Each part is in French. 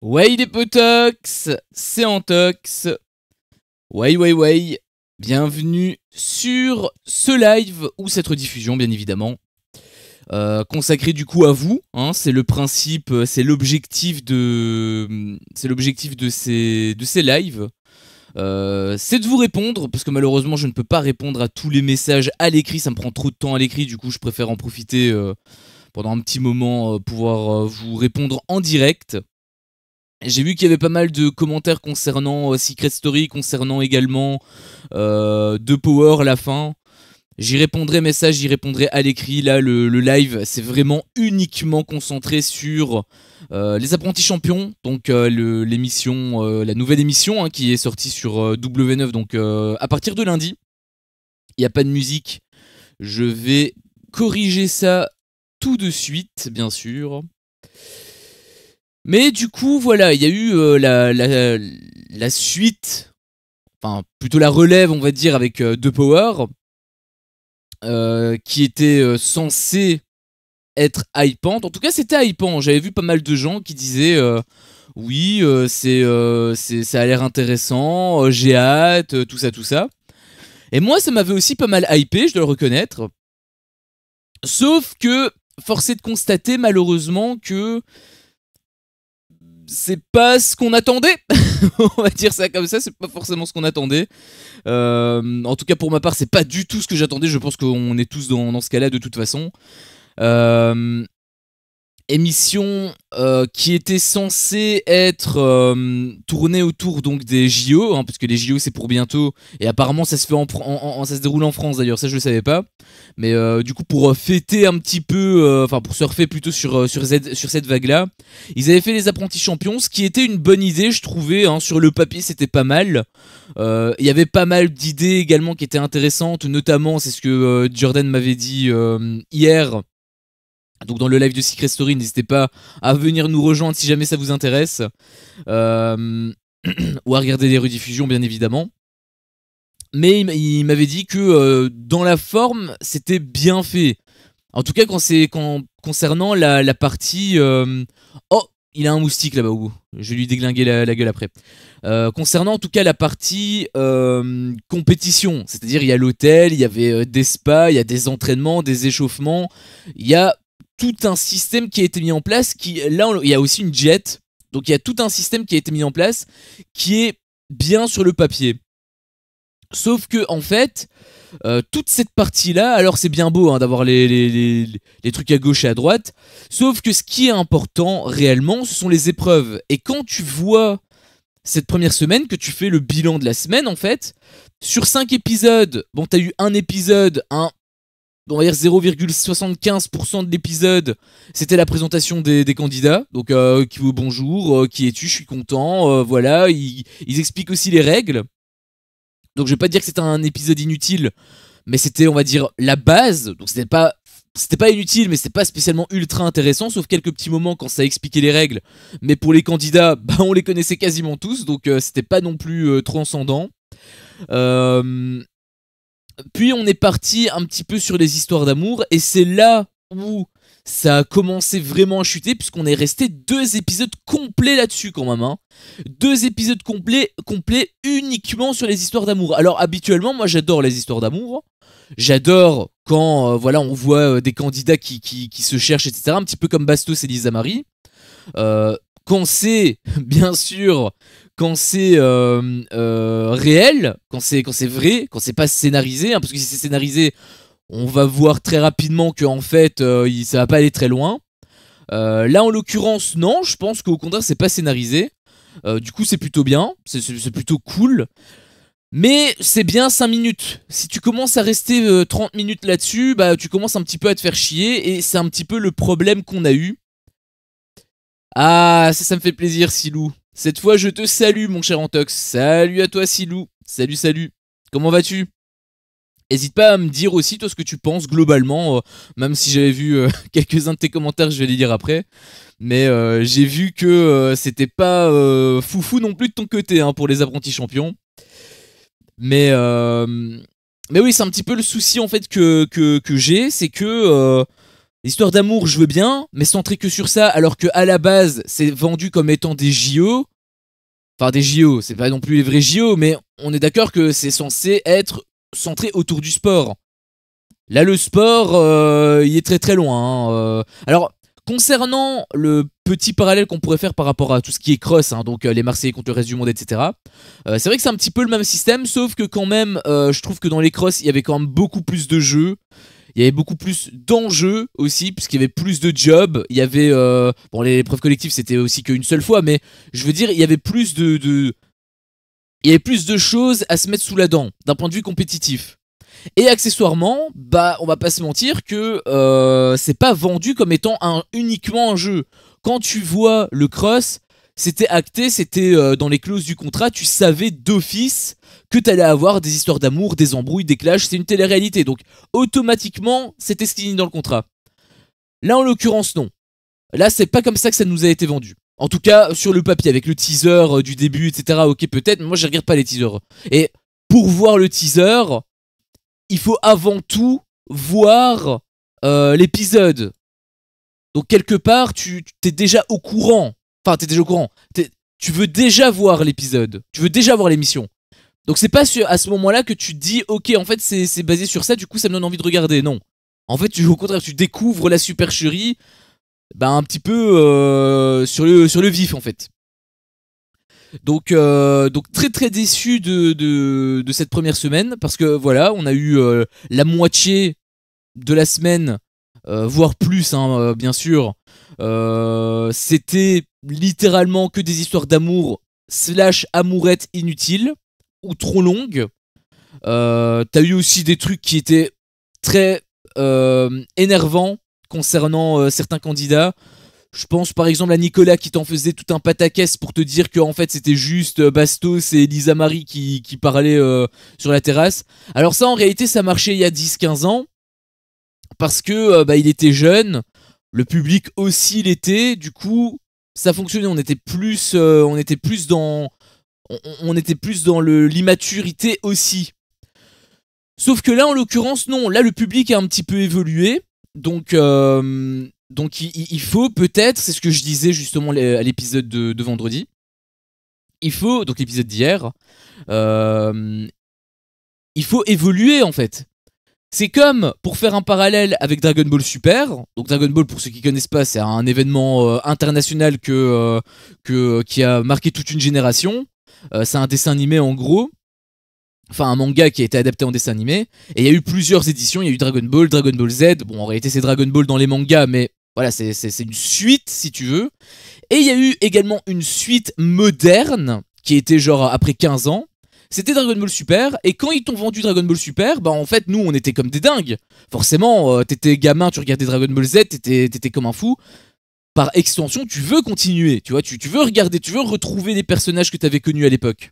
Ouais les potox, c'est Antox. Ouais. Bienvenue sur ce live ou cette rediffusion bien évidemment. Consacré du coup à vous, hein, c'est le principe, c'est l'objectif de ces lives. C'est de vous répondre, parce que malheureusement je ne peux pas répondre à tous les messages à l'écrit, ça me prend trop de temps à l'écrit, du coup je préfère en profiter pendant un petit moment, pouvoir vous répondre en direct. J'ai vu qu'il y avait pas mal de commentaires concernant Secret Story, concernant également The Power à la fin. J'y répondrai message, j'y répondrai à l'écrit. Là, le live, c'est vraiment uniquement concentré sur les apprentis champions. Donc l'émission, la nouvelle émission hein, qui est sortie sur W9. Donc à partir de lundi, il n'y a pas de musique. Je vais corriger ça tout de suite, bien sûr. Mais du coup, voilà, il y a eu la suite, enfin plutôt la relève, on va dire, avec The Power, qui était censé être hypante. En tout cas, c'était hypant. J'avais vu pas mal de gens qui disaient oui, ça a l'air intéressant, j'ai hâte, tout ça. Et moi, ça m'avait aussi pas mal hypé, je dois le reconnaître. Sauf que, force est de constater malheureusement que c'est pas ce qu'on attendait. On va dire ça comme ça, c'est pas forcément ce qu'on attendait. En tout cas pour ma part, c'est pas du tout ce que j'attendais. Je pense qu'on est tous dans ce cas-là de toute façon. Émission qui était censée être tournée autour donc des JO, hein, parce que les JO c'est pour bientôt, et apparemment ça se fait ça se déroule en France d'ailleurs, ça je le savais pas. Mais du coup pour fêter un petit peu, enfin pour surfer plutôt sur cette vague-là, ils avaient fait les apprentis champions, ce qui était une bonne idée je trouvais, hein, sur le papier c'était pas mal. Il y avait pas mal d'idées également qui étaient intéressantes, notamment c'est ce que Jordan m'avait dit hier. Donc dans le live de Secret Story, n'hésitez pas à venir nous rejoindre si jamais ça vous intéresse. Ou à regarder les rediffusions bien évidemment. Mais il m'avait dit que dans la forme, c'était bien fait. En tout cas, concernant la partie... Oh, il a un moustique là-bas. Je vais lui déglinguer la gueule après. Concernant en tout cas la partie compétition. C'est-à-dire il y a l'hôtel, il y avait des spas, il y a des entraînements, des échauffements. Il y a tout un système qui a été mis en place. Là, il y a aussi une jet. Donc il y a tout un système qui a été mis en place qui est bien sur le papier. Sauf que en fait, toute cette partie-là, alors c'est bien beau hein, d'avoir les trucs à gauche et à droite, sauf que ce qui est important réellement, ce sont les épreuves. Et quand tu vois cette première semaine, que tu fais le bilan de la semaine en fait, sur 5 épisodes, bon t'as eu un épisode, on va dire 0,75% de l'épisode, c'était la présentation des candidats. Donc bonjour, qui es-tu, je suis content, voilà, ils expliquent aussi les règles. Donc je vais pas dire que c'était un épisode inutile, mais c'était on va dire la base. Donc c'était pas inutile, mais c'était pas spécialement ultra intéressant, sauf quelques petits moments quand ça expliquait les règles. Mais pour les candidats, bah, on les connaissait quasiment tous, donc c'était pas non plus transcendant. Puis on est parti un petit peu sur les histoires d'amour, et c'est là où ça a commencé vraiment à chuter, puisqu'on est resté 2 épisodes complets là-dessus quand même. Hein. 2 épisodes complets uniquement sur les histoires d'amour. Alors habituellement, moi j'adore les histoires d'amour. J'adore quand voilà, on voit des candidats qui se cherchent, etc. Un petit peu comme Bastos et Lisa Marie. Quand c'est, bien sûr, quand c'est réel, quand c'est vrai, quand c'est pas scénarisé, hein, parce que si c'est scénarisé, on va voir très rapidement que en fait, ça va pas aller très loin. Là, en l'occurrence, non, je pense qu'au contraire, c'est pas scénarisé. Du coup, c'est plutôt bien, c'est plutôt cool. Mais c'est bien 5 minutes. Si tu commences à rester 30 minutes là-dessus, bah tu commences un petit peu à te faire chier, et c'est un petit peu le problème qu'on a eu. Ah, ça me fait plaisir, Silou. Cette fois, je te salue, mon cher Antox. Salut à toi, Silou. Salut. Comment vas-tu? N'hésite pas à me dire aussi, toi, ce que tu penses globalement. Même si j'avais vu quelques-uns de tes commentaires, je vais les lire après. Mais j'ai vu que c'était pas foufou non plus de ton côté hein, pour les apprentis champions. Mais oui, c'est un petit peu le souci en fait que j'ai, c'est que L'histoire d'amour, je veux bien, mais centré que sur ça, alors que à la base, c'est vendu comme étant des JO. Enfin, des JO, c'est pas non plus les vrais JO, mais on est d'accord que c'est censé être centré autour du sport. Là, le sport, il est très très loin. Alors, concernant le petit parallèle qu'on pourrait faire par rapport à tout ce qui est cross, hein, donc les Marseillais contre le reste du monde, etc. C'est vrai que c'est un petit peu le même système, sauf que quand même, je trouve que dans les cross, il y avait quand même beaucoup plus de jeux. Il y avait beaucoup plus d'enjeux aussi, puisqu'il y avait plus de jobs. Il y avait. Bon, les épreuves collectives, c'était aussi qu'une seule fois, mais je veux dire, il y avait plus il y avait plus de choses à se mettre sous la dent, d'un point de vue compétitif. Et accessoirement, bah, on va pas se mentir que c'est pas vendu comme étant uniquement un jeu. Quand tu vois le cross, c'était acté, c'était dans les clauses du contrat, tu savais d'office que t'allais avoir des histoires d'amour, des embrouilles, des clashs, c'est une télé-réalité. Donc automatiquement, c'était ce qui est dans le contrat. Là, en l'occurrence, non. Là, c'est pas comme ça que ça nous a été vendu. En tout cas, sur le papier, avec le teaser du début, etc. Ok, peut-être, mais moi, je regarde pas les teasers. Et pour voir le teaser, il faut avant tout voir l'épisode. Donc quelque part, tu t'es déjà au courant. Enfin, t'es déjà au courant. Tu veux déjà voir l'épisode. Tu veux déjà voir l'émission. Donc c'est pas à ce moment-là que tu te dis, ok, en fait c'est basé sur ça, du coup ça me donne envie de regarder. Non. En fait, au contraire, tu découvres la supercherie, bah, un petit peu sur le vif en fait. Donc très très déçu de cette première semaine, parce que voilà, on a eu la moitié de la semaine, voire plus, hein, bien sûr. C'était littéralement que des histoires d'amour / amourettes inutiles ou trop longues. T'as eu aussi des trucs qui étaient très énervants concernant certains candidats. Je pense par exemple à Nicolas qui t'en faisait tout un pataquès pour te dire que en fait c'était juste Bastos et Lisa Marie qui parlaient sur la terrasse. Alors ça, en réalité, ça marchait il y a 10-15 ans, parce que bah, il était jeune, le public aussi l'était, du coup ça fonctionnait, on était plus dans l'immaturité aussi. Sauf que là, en l'occurrence, non. Là, le public a un petit peu évolué. Donc il faut peut-être, c'est ce que je disais justement à l'épisode de vendredi, il faut, donc l'épisode d'hier, il faut évoluer en fait. C'est comme, pour faire un parallèle avec Dragon Ball Super. Donc Dragon Ball, pour ceux qui connaissent pas, c'est un événement international qui a marqué toute une génération. C'est un dessin animé en gros. Enfin, un manga qui a été adapté en dessin animé. Et il y a eu plusieurs éditions. Il y a eu Dragon Ball, Dragon Ball Z. Bon, en réalité, c'est Dragon Ball dans les mangas, mais voilà, c'est une suite, si tu veux. Et il y a eu également une suite moderne, qui était genre après 15 ans. C'était Dragon Ball Super. Et quand ils t'ont vendu Dragon Ball Super, bah en fait, nous, on était comme des dingues. Forcément, t'étais gamin, tu regardais Dragon Ball Z, t'étais comme un fou. Par extension, tu veux continuer, tu vois, tu veux regarder, tu veux retrouver les personnages que t'avais connus à l'époque.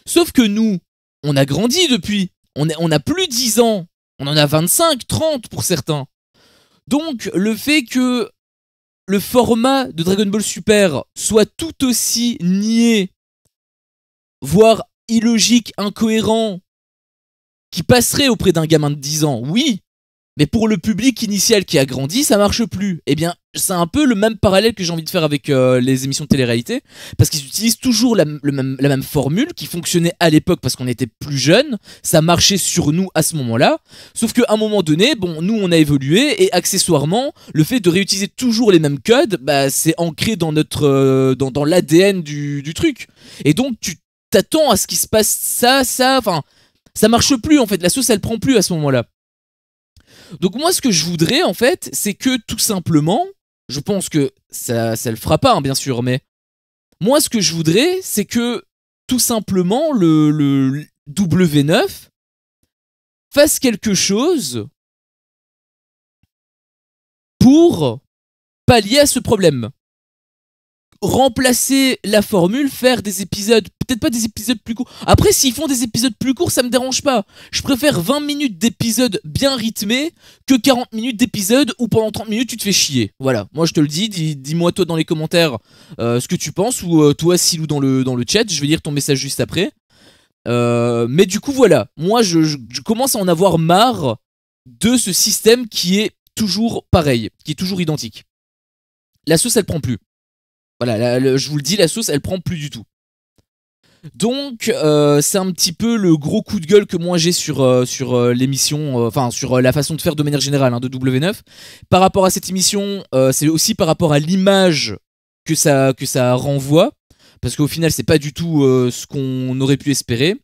Sauf que nous, on a grandi depuis. On a plus 10 ans. On en a 25, 30 pour certains. Donc, le fait que le format de Dragon Ball Super soit tout aussi niais, voire illogique, incohérent, qui passerait auprès d'un gamin de 10 ans, oui. Mais pour le public initial qui a grandi, ça marche plus. Eh bien, c'est un peu le même parallèle que j'ai envie de faire avec les émissions de télé-réalité, parce qu'ils utilisent toujours la même formule qui fonctionnait à l'époque parce qu'on était plus jeunes, ça marchait sur nous à ce moment-là, sauf qu'à un moment donné, bon, nous on a évolué, et accessoirement, le fait de réutiliser toujours les mêmes codes, bah, c'est ancré dans notre dans l'ADN du truc. Et donc tu t'attends à ce qu'il se passe enfin, ça marche plus en fait, la sauce elle prend plus à ce moment-là. Donc moi, ce que je voudrais en fait, c'est que tout simplement, je pense que ça le fera pas, hein, bien sûr, mais moi, ce que je voudrais, c'est que tout simplement le W9 fasse quelque chose pour pallier à ce problème. Remplacer la formule, faire des épisodes, peut-être pas des épisodes plus courts. Après, s'ils font des épisodes plus courts, ça me dérange pas. Je préfère 20 minutes d'épisodes bien rythmés que 40 minutes d'épisodes où pendant 30 minutes tu te fais chier. Voilà, moi je te le dis, dis-moi toi dans les commentaires ce que tu penses, ou toi Silou dans le chat, je vais lire ton message juste après. Mais du coup voilà, moi je commence à en avoir marre de ce système qui est toujours pareil, qui est toujours identique. La sauce, elle prend plus. Voilà, je vous le dis, la sauce, elle prend plus du tout. Donc, c'est un petit peu le gros coup de gueule que moi j'ai sur l'émission, enfin sur la façon de faire de manière générale de W9. Par rapport à cette émission, c'est aussi par rapport à l'image que ça renvoie, parce qu'au final, c'est pas du tout ce qu'on aurait pu espérer.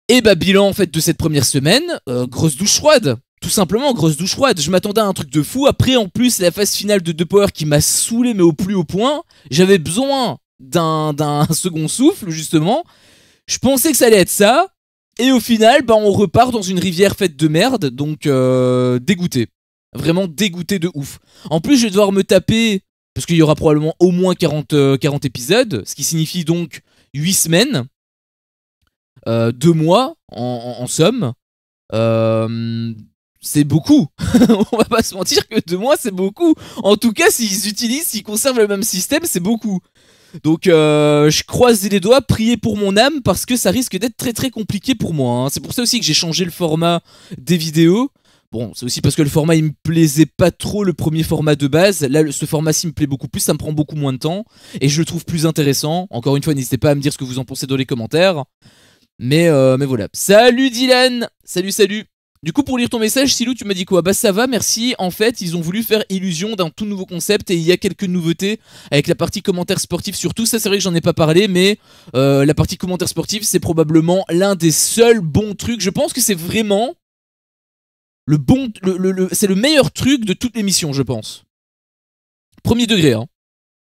Et bah, bilan en fait de cette première semaine, grosse douche froide. Tout simplement, grosse douche froide. Je m'attendais à un truc de fou. Après, en plus, la phase finale de The Power qui m'a saoulé, mais au plus haut point. J'avais besoin d'un second souffle, justement. Je pensais que ça allait être ça. Et au final, bah, on repart dans une rivière faite de merde. Donc, dégoûté. Vraiment dégoûté de ouf. En plus, je vais devoir me taper, parce qu'il y aura probablement au moins 40 épisodes. Ce qui signifie donc 8 semaines. 2 mois, en somme. C'est beaucoup. On va pas se mentir que 2 mois c'est beaucoup. En tout cas, s'ils conservent le même système, c'est beaucoup. Donc je croise les doigts, priez pour mon âme, parce que ça risque d'être très très compliqué pour moi. C'est pour ça aussi que j'ai changé le format des vidéos. Bon, c'est aussi parce que le format il me plaisait pas trop, le premier format de base. Là, ce format-ci me plaît beaucoup plus, ça me prend beaucoup moins de temps. Et je le trouve plus intéressant. Encore une fois, n'hésitez pas à me dire ce que vous en pensez dans les commentaires. Mais voilà. Salut Dylan. Salut. Du coup, pour lire ton message, Silou, tu m'as dit quoi? Bah ça va, merci. En fait, ils ont voulu faire illusion d'un tout nouveau concept et il y a quelques nouveautés avec la partie commentaires sportifs surtout. Ça, c'est vrai que j'en ai pas parlé, mais la partie commentaires sportifs, c'est probablement l'un des seuls bons trucs. Je pense que c'est vraiment c'est le meilleur truc de toute l'émission, je pense. Premier degré, hein.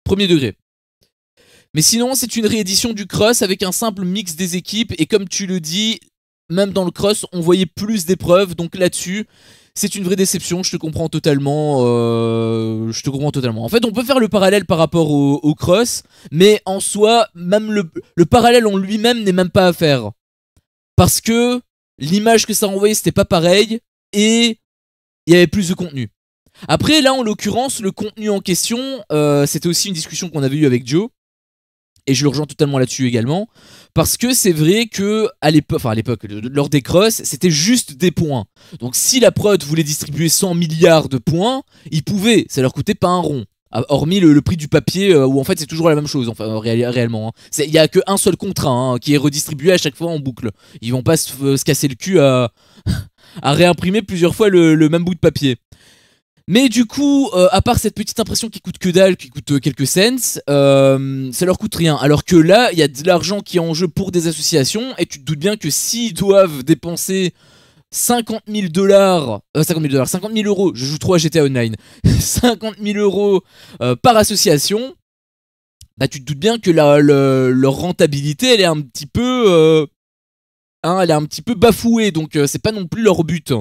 Premier degré. Mais sinon, c'est une réédition du cross avec un simple mix des équipes. Et comme tu le dis, même dans le cross, on voyait plus d'épreuves. Donc là-dessus, c'est une vraie déception. Je te comprends totalement. En fait, on peut faire le parallèle par rapport au cross. Mais en soi, même le parallèle en lui-même n'est même pas à faire. Parce que l'image que ça renvoyait, c'était pas pareil. Et il y avait plus de contenu. Après, là, en l'occurrence, le contenu en question, c'était aussi une discussion qu'on avait eue avec Joe. Et je le rejoins totalement là-dessus également. Parce que c'est vrai que à l'époque, lors des crosses, c'était juste des points. Donc si la prod voulait distribuer 100 milliards de points, ils pouvaient, ça leur coûtait pas un rond. Hormis le prix du papier, où en fait c'est toujours la même chose, enfin réellement. Il n'y a qu'un seul contrat qui est redistribué à chaque fois en boucle. Ils vont pas se casser le cul à réimprimer plusieurs fois le même bout de papier. Mais du coup, à part cette petite impression qui coûte que dalle, qui coûte quelques cents, ça leur coûte rien. Alors que là, il y a de l'argent qui est en jeu pour des associations, et tu te doutes bien que s'ils doivent dépenser 50 000 euros, je joue trop à GTA Online, 50 000 euros par association, bah tu te doutes bien que leur rentabilité, elle est un petit peu, elle est un petit peu bafouée, donc c'est pas non plus leur but.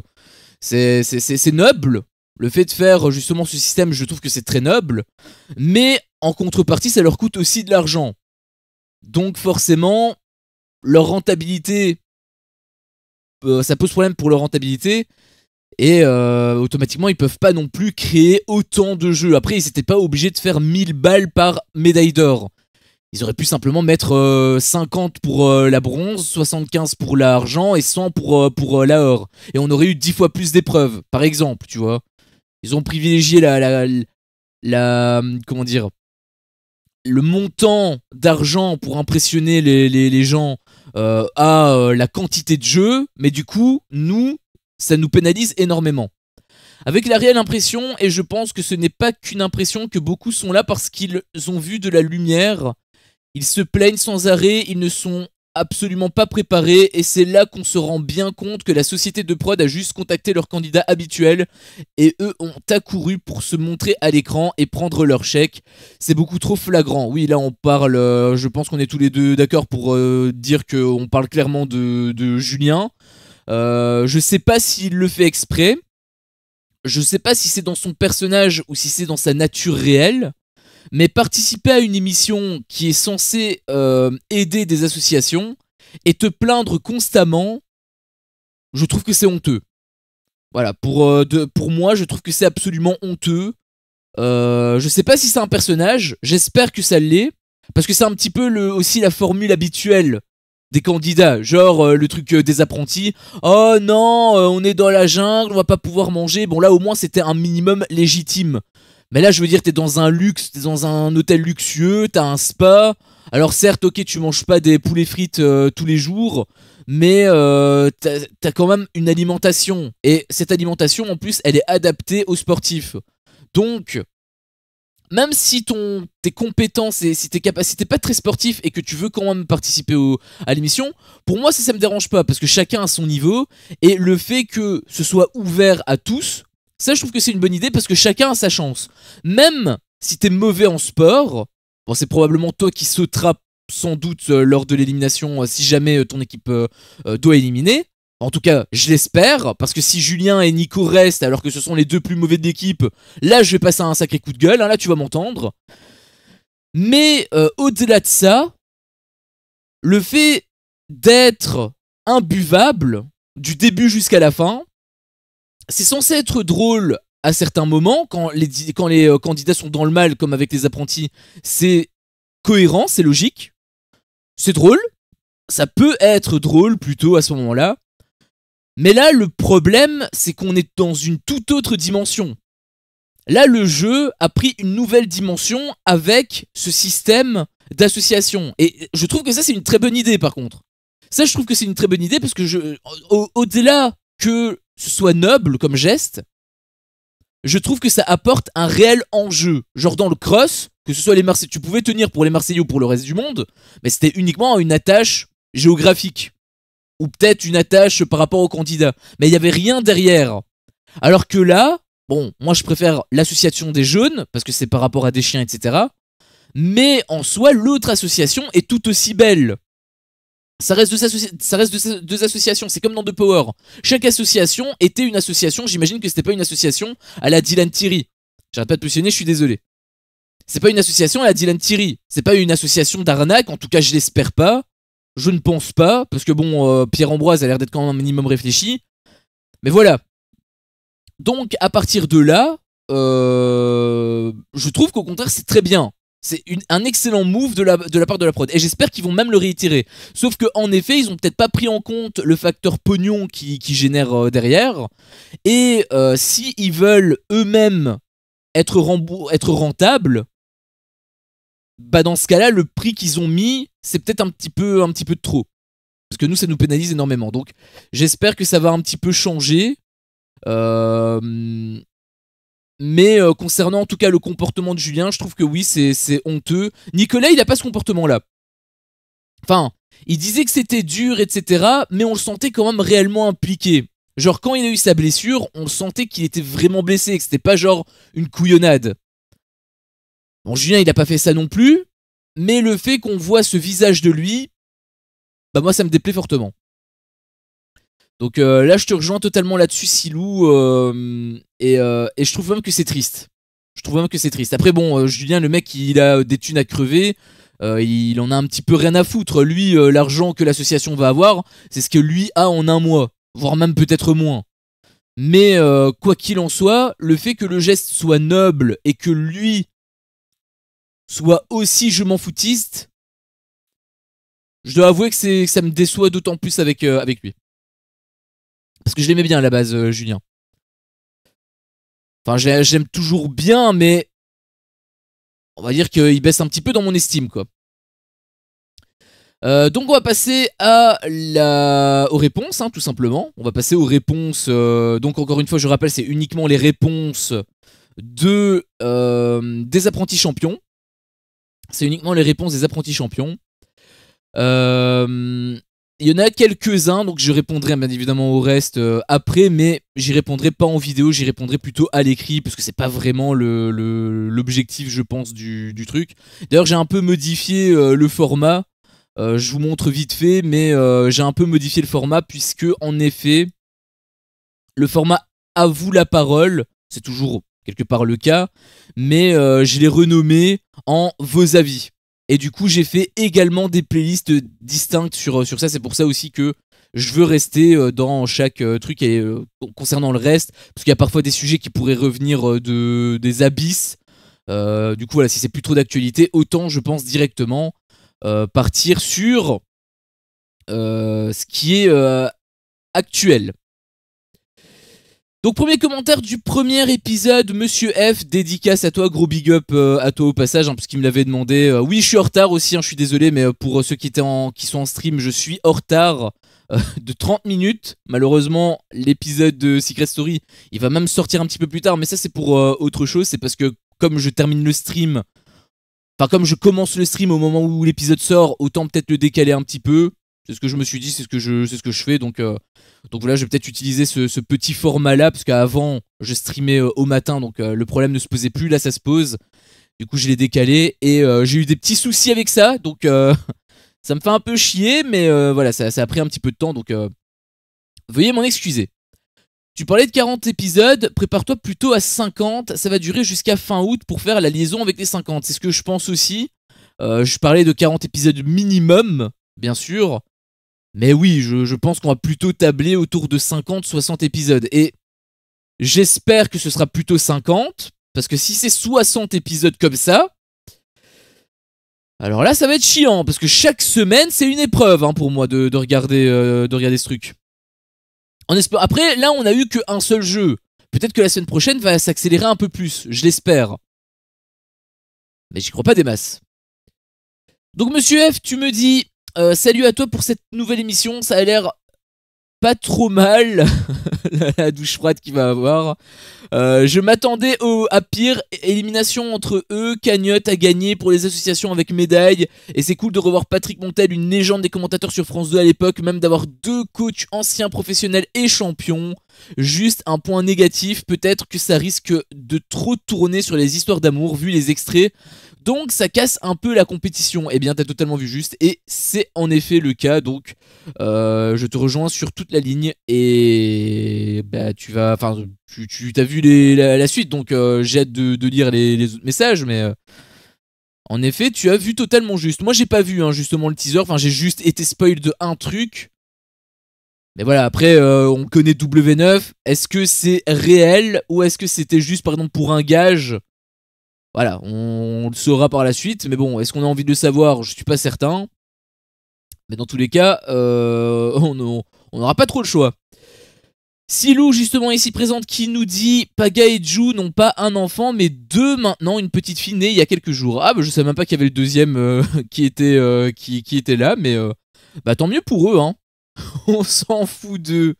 C'est noble. Le fait de faire justement ce système, je trouve que c'est très noble, mais en contrepartie, ça leur coûte aussi de l'argent. Donc forcément, leur rentabilité, ça pose problème pour leur rentabilité, et automatiquement, ils peuvent pas non plus créer autant de jeux. Après, ils n'étaient pas obligés de faire 1000 balles par médaille d'or. Ils auraient pu simplement mettre 50 pour la bronze, 75 pour l'argent et 100 pour la or. Et on aurait eu 10 fois plus d'épreuves, par exemple, tu vois. Ils ont privilégié comment dire, le montant d'argent pour impressionner les gens à la quantité de jeux, mais du coup, ça nous pénalise énormément. Avec la réelle impression, et je pense que ce n'est pas qu'une impression, que beaucoup sont là parce qu'ils ont vu de la lumière, ils se plaignent sans arrêt, ils ne sont absolument pas préparés, et c'est là qu'on se rend bien compte que la société de prod a juste contacté leurs candidats habituels et eux ont accouru pour se montrer à l'écran et prendre leur chèque. C'est beaucoup trop flagrant. Oui, là on parle, je pense qu'on est tous les deux d'accord pour dire qu'on parle clairement de Julien. Je sais pas s'il le fait exprès, je sais pas si c'est dans son personnage ou si c'est dans sa nature réelle. Mais participer à une émission qui est censée aider des associations et te plaindre constamment, je trouve que c'est honteux. Voilà, pour moi, je trouve que c'est absolument honteux. Je sais pas si c'est un personnage, j'espère que ça l'est, parce que c'est un petit peu aussi la formule habituelle des candidats, genre le truc des apprentis. Oh non, on est dans la jungle, on va pas pouvoir manger. Bon là au moins c'était un minimum légitime. Mais là je veux dire t'es dans un luxe, t'es dans un hôtel luxueux, t'as un spa. Alors certes ok tu manges pas des poulets frites tous les jours, mais t'as quand même une alimentation. Et cette alimentation en plus elle est adaptée aux sportifs. Donc même si tes compétences et si t'es pas très sportif et que tu veux quand même participer à l'émission, pour moi ça me dérange pas parce que chacun a son niveau et le fait que ce soit ouvert à tous, ça je trouve que c'est une bonne idée parce que chacun a sa chance. Même si t'es mauvais en sport, bon c'est probablement toi qui sauteras sans doute lors de l'élimination si jamais ton équipe doit éliminer. En tout cas, je l'espère, parce que si Julien et Nico restent alors que ce sont les deux plus mauvais de l'équipe, là je vais passer un sacré coup de gueule, hein, là tu vas m'entendre. Mais au-delà de ça, le fait d'être imbuvable du début jusqu'à la fin, c'est censé être drôle à certains moments, quand les candidats sont dans le mal, comme avec les apprentis, c'est cohérent, c'est logique, c'est drôle, ça peut être drôle plutôt à ce moment-là. Mais là, le problème, c'est qu'on est dans une toute autre dimension. Là, le jeu a pris une nouvelle dimension avec ce système d'association. Et je trouve que ça, c'est une très bonne idée, par contre. Ça, je trouve que c'est une très bonne idée parce que au-delà que ce soit noble comme geste, je trouve que ça apporte un réel enjeu. Genre dans le cross, que ce soit les Marseillais, tu pouvais tenir pour les Marseillais ou pour le reste du monde, mais c'était uniquement une attache géographique. Ou peut-être une attache par rapport au candidat. Mais il n'y avait rien derrière. Alors que là, bon, moi je préfère l'association des jaunes, parce que c'est par rapport à des chiens, etc. Mais en soi, l'autre association est tout aussi belle. Ça reste deux associations, c'est comme dans The Power. Chaque association était une association, j'imagine que c'était pas une association à la Dylan Thierry. J'arrête pas de positionner, je suis désolé. C'est pas une association à la Dylan Thierry. C'est pas une association d'arnaque, en tout cas je l'espère pas. Je ne pense pas, parce que bon, Pierre-Ambroise a l'air d'être quand même un minimum réfléchi. Mais voilà. Donc, à partir de là, je trouve qu'au contraire, c'est très bien. C'est un excellent move de la part de la prod. Et j'espère qu'ils vont même le réitérer. Sauf qu'en effet, ils ont peut-être pas pris en compte le facteur pognon qui génère derrière. Et si ils veulent eux-mêmes être rentables, bah dans ce cas-là, le prix qu'ils ont mis, c'est peut-être un petit peu de trop. Parce que nous, ça nous pénalise énormément. Donc, j'espère que ça va un petit peu changer. Mais concernant en tout cas le comportement de Julien, je trouve que oui, c'est honteux. Nicolas, il a pas ce comportement-là. Enfin, il disait que c'était dur, etc. Mais on le sentait quand même réellement impliqué. Genre, quand il a eu sa blessure, on sentait qu'il était vraiment blessé, que c'était pas genre une couillonnade. Bon, Julien, il a pas fait ça non plus, mais le fait qu'on voit ce visage de lui, bah moi, ça me déplaît fortement. Donc là, je te rejoins totalement là-dessus, Silou, et je trouve même que c'est triste. Je trouve même que c'est triste. Après, bon, Julien, le mec, il a des thunes à crever, il en a un petit peu rien à foutre. Lui, l'argent que l'association va avoir, c'est ce que lui a en un mois, voire même peut-être moins. Mais quoi qu'il en soit, le fait que le geste soit noble et que lui soit aussi je m'en foutiste, je dois avouer que ça me déçoit d'autant plus avec lui. Parce que je l'aimais bien à la base, Julien. Enfin, j'aime toujours bien, mais on va dire qu'il baisse un petit peu dans mon estime, quoi. Donc on va passer aux réponses, hein, tout simplement. On va passer aux réponses. Donc encore une fois, je rappelle, c'est uniquement les réponses des apprentis champions. C'est uniquement les réponses des apprentis champions. Il y en a quelques-uns, donc je répondrai bien évidemment au reste après, mais j'y répondrai pas en vidéo, j'y répondrai plutôt à l'écrit, parce que c'est pas vraiment l'objectif, je pense, du truc. D'ailleurs, j'ai un peu modifié le format, je vous montre vite fait, mais j'ai un peu modifié le format, puisque en effet, le format à vous la parole, c'est toujours quelque part le cas, mais je l'ai renommé en vos avis. Et du coup, j'ai fait également des playlists distinctes sur ça. C'est pour ça aussi que je veux rester dans chaque truc et concernant le reste. Parce qu'il y a parfois des sujets qui pourraient revenir des abysses. Du coup, voilà, si c'est plus trop d'actualité, autant, je pense, directement partir sur ce qui est actuel. Donc premier commentaire du premier épisode, Monsieur F, dédicace à toi, gros big up à toi au passage, hein, parce qu'il me l'avait demandé. Oui, je suis en retard aussi, hein, je suis désolé, mais pour ceux qui sont en stream, je suis en retard de 30 minutes. Malheureusement, l'épisode de Secret Story, il va même sortir un petit peu plus tard, mais ça c'est pour autre chose, c'est parce que comme je termine le stream, enfin comme je commence le stream au moment où l'épisode sort, autant peut-être le décaler un petit peu. C'est ce que je me suis dit, c'est ce que je fais, donc voilà, je vais peut-être utiliser ce petit format-là, parce qu'avant, je streamais au matin, donc le problème ne se posait plus, là ça se pose. Du coup, je l'ai décalé, et j'ai eu des petits soucis avec ça, donc ça me fait un peu chier, mais voilà, ça a pris un petit peu de temps, donc veuillez m'en excuser. Tu parlais de 40 épisodes, prépare-toi plutôt à 50, ça va durer jusqu'à fin août pour faire la liaison avec les 50, c'est ce que je pense aussi. Je parlais de 40 épisodes minimum, bien sûr. Mais oui, je pense qu'on va plutôt tabler autour de 50-60 épisodes. Et j'espère que ce sera plutôt 50, parce que si c'est 60 épisodes comme ça, alors là, ça va être chiant, parce que chaque semaine, c'est une épreuve hein, pour moi de regarder ce truc. Après, là, on a eu qu'un seul jeu. Peut-être que la semaine prochaine va s'accélérer un peu plus, je l'espère. Mais j'y crois pas des masses. Donc, Monsieur F, tu me dis... salut à toi pour cette nouvelle émission, ça a l'air pas trop mal, la douche froide qu'il va avoir. Je m'attendais à pire, élimination entre eux, cagnotte à gagner pour les associations avec médaille, et c'est cool de revoir Patrick Montel, une légende des commentateurs sur France 2 à l'époque, même d'avoir 2 coachs anciens professionnels et champions. Juste un point négatif, peut-être que ça risque de trop tourner sur les histoires d'amour vu les extraits. Donc ça casse un peu la compétition. Eh bien t'as totalement vu juste et c'est en effet le cas. Donc je te rejoins sur toute la ligne et bah tu t'as vu la suite. Donc j'ai hâte de lire les autres messages, mais en effet tu as vu totalement juste. Moi j'ai pas vu hein, justement le teaser. Enfin j'ai juste été spoil de un truc. Mais voilà, après, on connaît W9. Est-ce que c'est réel ou est-ce que c'était juste, par exemple, pour un gage? Voilà, on le saura par la suite. Mais bon, est-ce qu'on a envie de le savoir? Je suis pas certain. Mais dans tous les cas, on n'aura pas trop le choix. Silou, justement ici présente, qui nous dit Paga et Ju n'ont pas un enfant, mais 2 maintenant, une petite fille née il y a quelques jours. Ah, bah je savais même pas qu'il y avait le deuxième qui était là, mais bah tant mieux pour eux, hein. On s'en fout d'eux.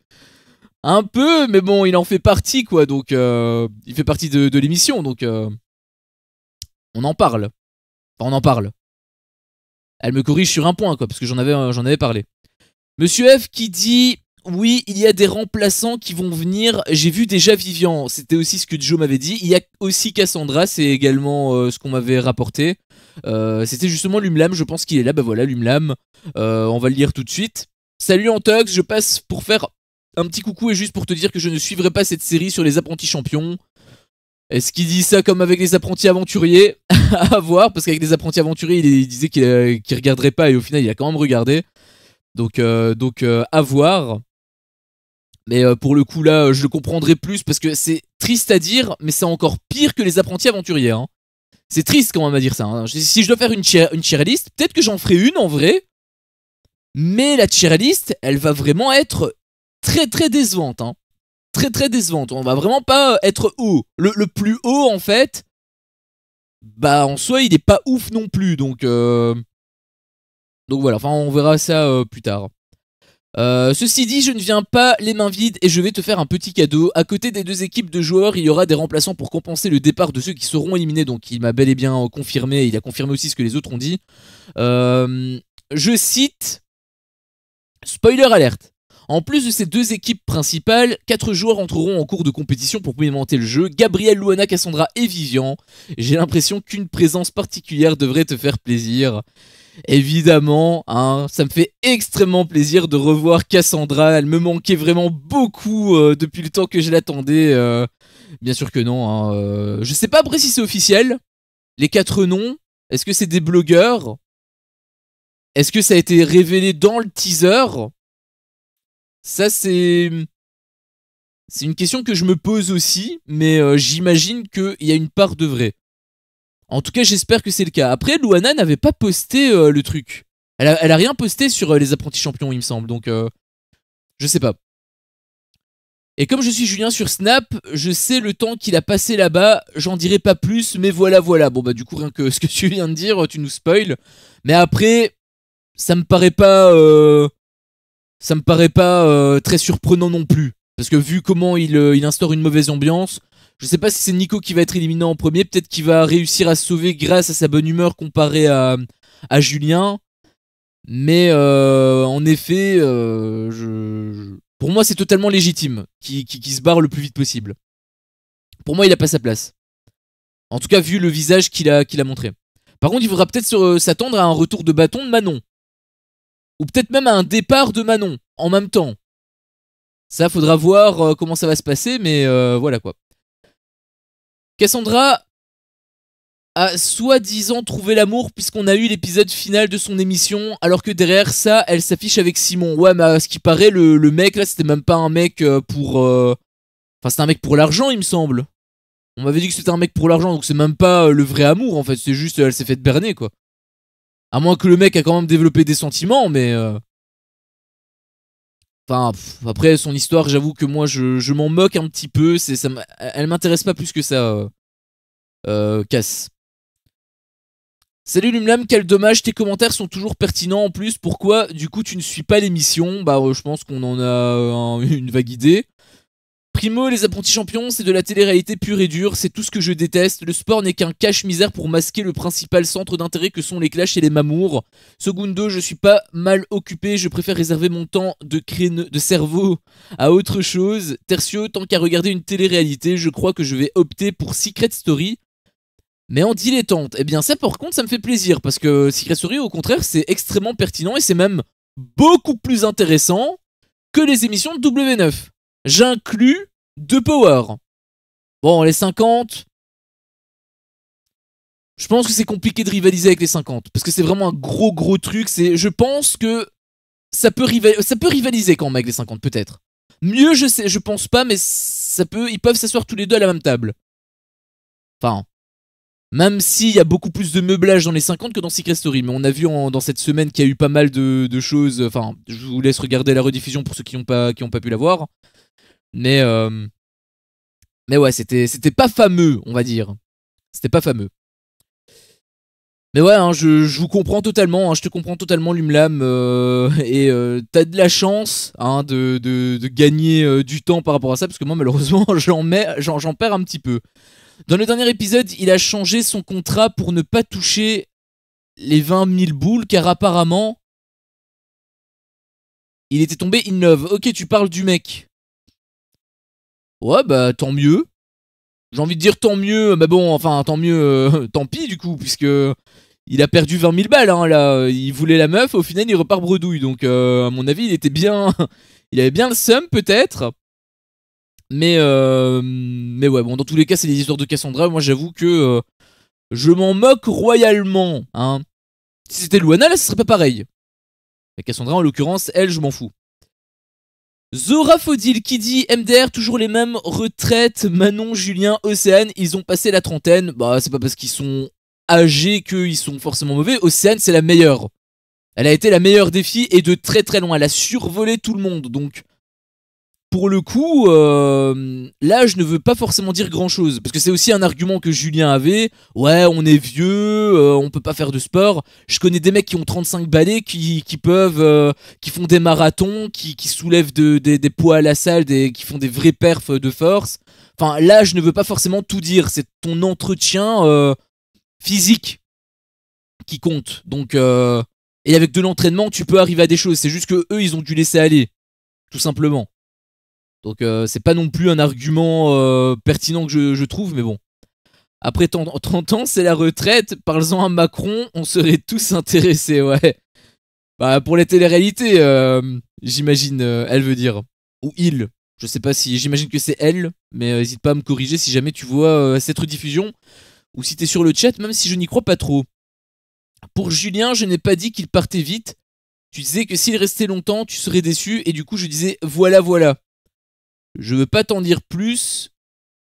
Un peu, mais bon, il en fait partie, quoi, donc il fait partie de l'émission, donc on en parle. Enfin, on en parle. Elle me corrige sur un point, quoi, parce que j'en avais parlé. Monsieur F qui dit oui, il y a des remplaçants qui vont venir. J'ai vu déjà Vivian. C'était aussi ce que Joe m'avait dit. Il y a aussi Cassandra, c'est également ce qu'on m'avait rapporté. C'était justement Lumlam, je pense qu'il est là. Bah voilà, Lumlam. On va le lire tout de suite. Salut Antox, je passe pour faire un petit coucou et juste pour te dire que je ne suivrai pas cette série sur les apprentis champions. Est-ce qu'il dit ça comme avec les apprentis aventuriers? À voir, parce qu'avec les apprentis aventuriers, il disait qu'il regarderait pas et au final, il a quand même regardé. Donc à voir. Mais pour le coup, là, je le comprendrai plus parce que c'est triste à dire, mais c'est encore pire que les apprentis aventuriers. Hein. C'est triste quand même à dire ça. Hein. Si je dois faire une tier list, peut-être que j'en ferai une en vrai. Mais la tier list, elle va vraiment être très très décevante. Hein. Très très décevante. On va vraiment pas être haut. Le plus haut, en fait, bah en soi, il est pas ouf non plus. Donc voilà, enfin on verra ça plus tard. Ceci dit, je ne viens pas les mains vides et je vais te faire un petit cadeau. À côté des 2 équipes de joueurs, il y aura des remplaçants pour compenser le départ de ceux qui seront éliminés. Donc il m'a bel et bien confirmé, il a confirmé aussi ce que les autres ont dit. Je cite, spoiler alerte. En plus de ces 2 équipes principales, 4 joueurs entreront en cours de compétition pour pimenter le jeu. Gabriel, Luana, Cassandra et Vivian. J'ai l'impression qu'une présence particulière devrait te faire plaisir. Évidemment, hein, ça me fait extrêmement plaisir de revoir Cassandra. Elle me manquait vraiment beaucoup depuis le temps que je l'attendais. Bien sûr que non. Hein, je sais pas après si c'est officiel. Les 4 noms, est-ce que c'est des blogueurs? Est-ce que ça a été révélé dans le teaser? Ça, c'est une question que je me pose aussi, mais j'imagine qu'il y a une part de vrai. En tout cas, j'espère que c'est le cas. Après, Luana n'avait pas posté le truc. Elle a rien posté sur les apprentis champions, il me semble, donc je sais pas. Et comme je suis Julien sur Snap, je sais le temps qu'il a passé là-bas, j'en dirai pas plus, mais voilà, voilà. Bon bah du coup, rien que ce que tu viens de dire, tu nous spoil. Mais après, ça me paraît pas... très surprenant non plus. Parce que vu comment il instaure une mauvaise ambiance, je sais pas si c'est Nico qui va être éliminé en premier, peut-être qu'il va réussir à se sauver grâce à sa bonne humeur comparé à Julien. Mais en effet, pour moi c'est totalement légitime qu'il se barre le plus vite possible. Pour moi il a pas sa place. En tout cas vu le visage qu'il a montré. Par contre il faudra peut-être s'attendre à un retour de bâton de Manon. Ou peut-être même à un départ de Manon en même temps. Ça faudra voir comment ça va se passer, mais voilà quoi. Cassandra a soi-disant trouvé l'amour puisqu'on a eu l'épisode final de son émission, alors que derrière ça, elle s'affiche avec Simon. Ouais, mais à ce qui paraît, le mec là, c'était même pas un mec pour... Enfin, c'était un mec pour l'argent, il me semble. On m'avait dit que c'était un mec pour l'argent, donc c'est même pas le vrai amour, en fait. C'est juste, elle s'est fait berner, quoi. À moins que le mec a quand même développé des sentiments, mais... Enfin, après, son histoire, j'avoue que moi, je m'en moque un petit peu. Elle m'intéresse pas plus que ça, Cass. Salut Lumlam, quel dommage, tes commentaires sont toujours pertinents en plus. Pourquoi du coup tu ne suis pas l'émission? Bah je pense qu'on en a une vague idée. Primo, les apprentis champions, c'est de la télé-réalité pure et dure, c'est tout ce que je déteste. Le sport n'est qu'un cache-misère pour masquer le principal centre d'intérêt que sont les clashs et les mamours. Segundo, je suis pas mal occupé, je préfère réserver mon temps de cerveau à autre chose. Tertio, tant qu'à regarder une télé-réalité, je crois que je vais opter pour Secret Story. Mais en dilettante, eh bien ça par contre ça me fait plaisir parce que Secret Story au contraire c'est extrêmement pertinent et c'est même beaucoup plus intéressant que les émissions de W9. J'inclus The Power. Bon les 50, je pense que c'est compliqué de rivaliser avec les 50 parce que c'est vraiment un gros truc. Je pense que ça peut rivaliser quand même avec les 50 peut-être. Mieux je pense pas mais ils peuvent s'asseoir tous les deux à la même table. Enfin... Même s'il y a beaucoup plus de meublage dans les 50 que dans Secret Story. Mais on a vu dans cette semaine qu'il y a eu pas mal de choses. Enfin, je vous laisse regarder la rediffusion pour ceux qui n'ont pas pu la voir. Mais ouais, c'était pas fameux, on va dire. C'était pas fameux. Mais ouais, hein, je vous comprends totalement. Hein, je te comprends totalement, Lumlam. Et t'as de la chance hein, de gagner du temps par rapport à ça. Parce que moi, malheureusement, j'en perds un petit peu. Dans le dernier épisode, il a changé son contrat pour ne pas toucher les 20 000 boules, car apparemment, il était tombé in love. Ok, tu parles du mec. Ouais, bah tant mieux. J'ai envie de dire tant mieux, mais bon, enfin, tant mieux, tant pis du coup, puisque il a perdu 20 000 balles, hein, là. Il voulait la meuf, au final, il repart bredouille. Donc, à mon avis, il était bien... il avait bien le seum, peut-être. Mais ouais, bon, dans tous les cas, c'est des histoires de Cassandra. Moi, j'avoue que je m'en moque royalement. Hein. Si c'était Luana, là, ce serait pas pareil. Mais Cassandra, en l'occurrence, elle, je m'en fous. Zora Fodil qui dit MDR, toujours les mêmes retraites. Manon, Julien, Océane, ils ont passé la trentaine. Bah, c'est pas parce qu'ils sont âgés qu'ils sont forcément mauvais. Océane, c'est la meilleure. Elle a été la meilleure des filles et de très loin. Elle a survolé tout le monde. Donc, pour le coup, là, je ne veux pas forcément dire grand-chose. Parce que c'est aussi un argument que Julien avait. Ouais, on est vieux, on peut pas faire de sport. Je connais des mecs qui ont 35 balais, qui font des marathons, qui soulèvent des poids à la salle, qui font des vrais perfs de force. Enfin, là, je ne veux pas forcément tout dire. C'est ton entretien physique qui compte. Donc, et avec de l'entraînement, tu peux arriver à des choses. C'est juste que eux, ils ont dû laisser aller. Tout simplement. Donc c'est pas non plus un argument pertinent que je trouve, mais bon. Après 30 ans, c'est la retraite. Parle-en à Macron, on serait tous intéressés, ouais. Bah pour les téléréalités, j'imagine, elle veut dire. Ou il. Je sais pas si... J'imagine que c'est elle, mais n'hésite pas à me corriger si jamais tu vois cette rediffusion. Ou si t'es sur le chat, même si je n'y crois pas trop. Pour Julien, je n'ai pas dit qu'il partait vite. Tu disais que s'il restait longtemps, tu serais déçu. Et du coup, je disais voilà. Je veux pas t'en dire plus,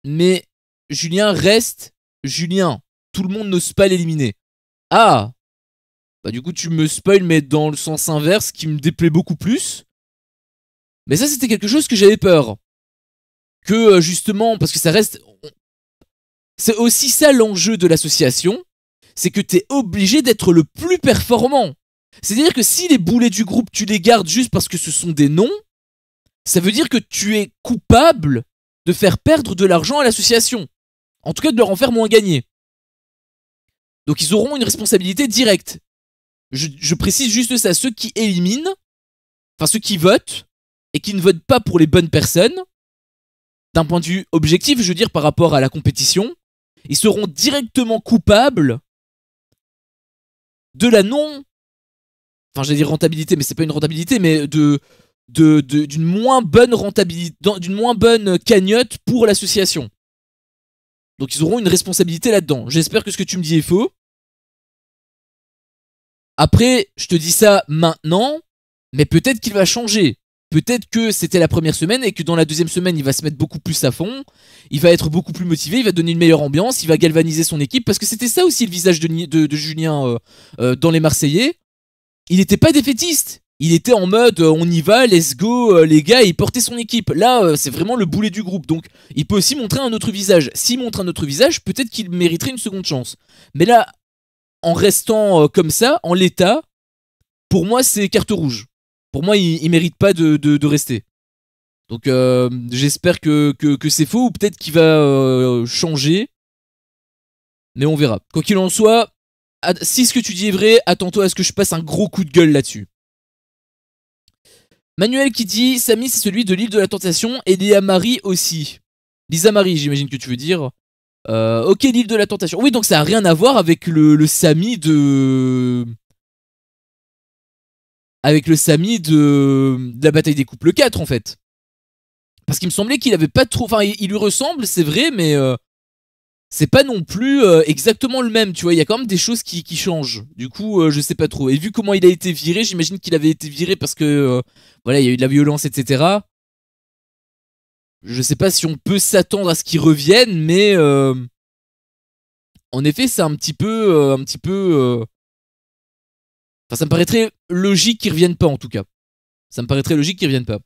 mais Julien reste Julien. Tout le monde n'ose pas l'éliminer. Ah! Bah du coup tu me spoil mais dans le sens inverse qui me déplaît beaucoup plus. Mais ça c'était quelque chose que j'avais peur. Que justement, parce que ça reste... C'est aussi ça l'enjeu de l'association, c'est que t'es obligé d'être le plus performant. C'est-à-dire que si les boulets du groupe tu les gardes juste parce que ce sont des noms, ça veut dire que tu es coupable de faire perdre de l'argent à l'association. En tout cas de leur en faire moins gagner. Donc ils auront une responsabilité directe. Je précise juste ça, ceux qui éliminent, enfin ceux qui votent, et qui ne votent pas pour les bonnes personnes, d'un point de vue objectif, je veux dire par rapport à la compétition, ils seront directement coupables de la non... Enfin j'allais dire rentabilité, mais c'est pas une rentabilité, mais d'une moins bonne rentabilité, d'une moins bonne cagnotte pour l'association. Donc ils auront une responsabilité là-dedans. J'espère que ce que tu me dis est faux. Après, je te dis ça maintenant, mais peut-être qu'il va changer. Peut-être que c'était la première semaine et que dans la deuxième semaine, il va se mettre beaucoup plus à fond. Il va être beaucoup plus motivé, il va donner une meilleure ambiance, il va galvaniser son équipe. Parce que c'était ça aussi le visage de Julien dans les Marseillais. Il n'était pas défaitiste. Il était en mode on y va, let's go, les gars, et il portait son équipe. Là, c'est vraiment le boulet du groupe. Donc, il peut aussi montrer un autre visage. S'il montre un autre visage, peut-être qu'il mériterait une seconde chance. Mais là, en restant comme ça, en l'état, pour moi, c'est carte rouge. Pour moi, il mérite pas de rester. Donc, j'espère que c'est faux ou peut-être qu'il va changer. Mais on verra. Quoi qu'il en soit, si ce que tu dis est vrai, attends-toi à ce que je passe un gros coup de gueule là-dessus. Manuel qui dit Samy, c'est celui de l'île de la Tentation et Lisa Marie aussi. Lisa Marie, j'imagine que tu veux dire. Ok, l'île de la Tentation. Oui, donc ça a rien à voir avec le Samy de... Avec le Samy de la bataille des couples 4 en fait. Parce qu'il me semblait qu'il avait pas trop... Enfin, il lui ressemble, c'est vrai, mais... c'est pas non plus exactement le même, tu vois, il y a quand même des choses qui changent. Du coup, je sais pas trop. Et vu comment il a été viré, j'imagine qu'il avait été viré parce que, voilà, il y a eu de la violence, etc. Je sais pas si on peut s'attendre à ce qu'il revienne, mais en effet, c'est un petit peu... Enfin, ça me paraîtrait logique qu'ils reviennent pas, en tout cas. Ça me paraîtrait logique qu'ils reviennent pas.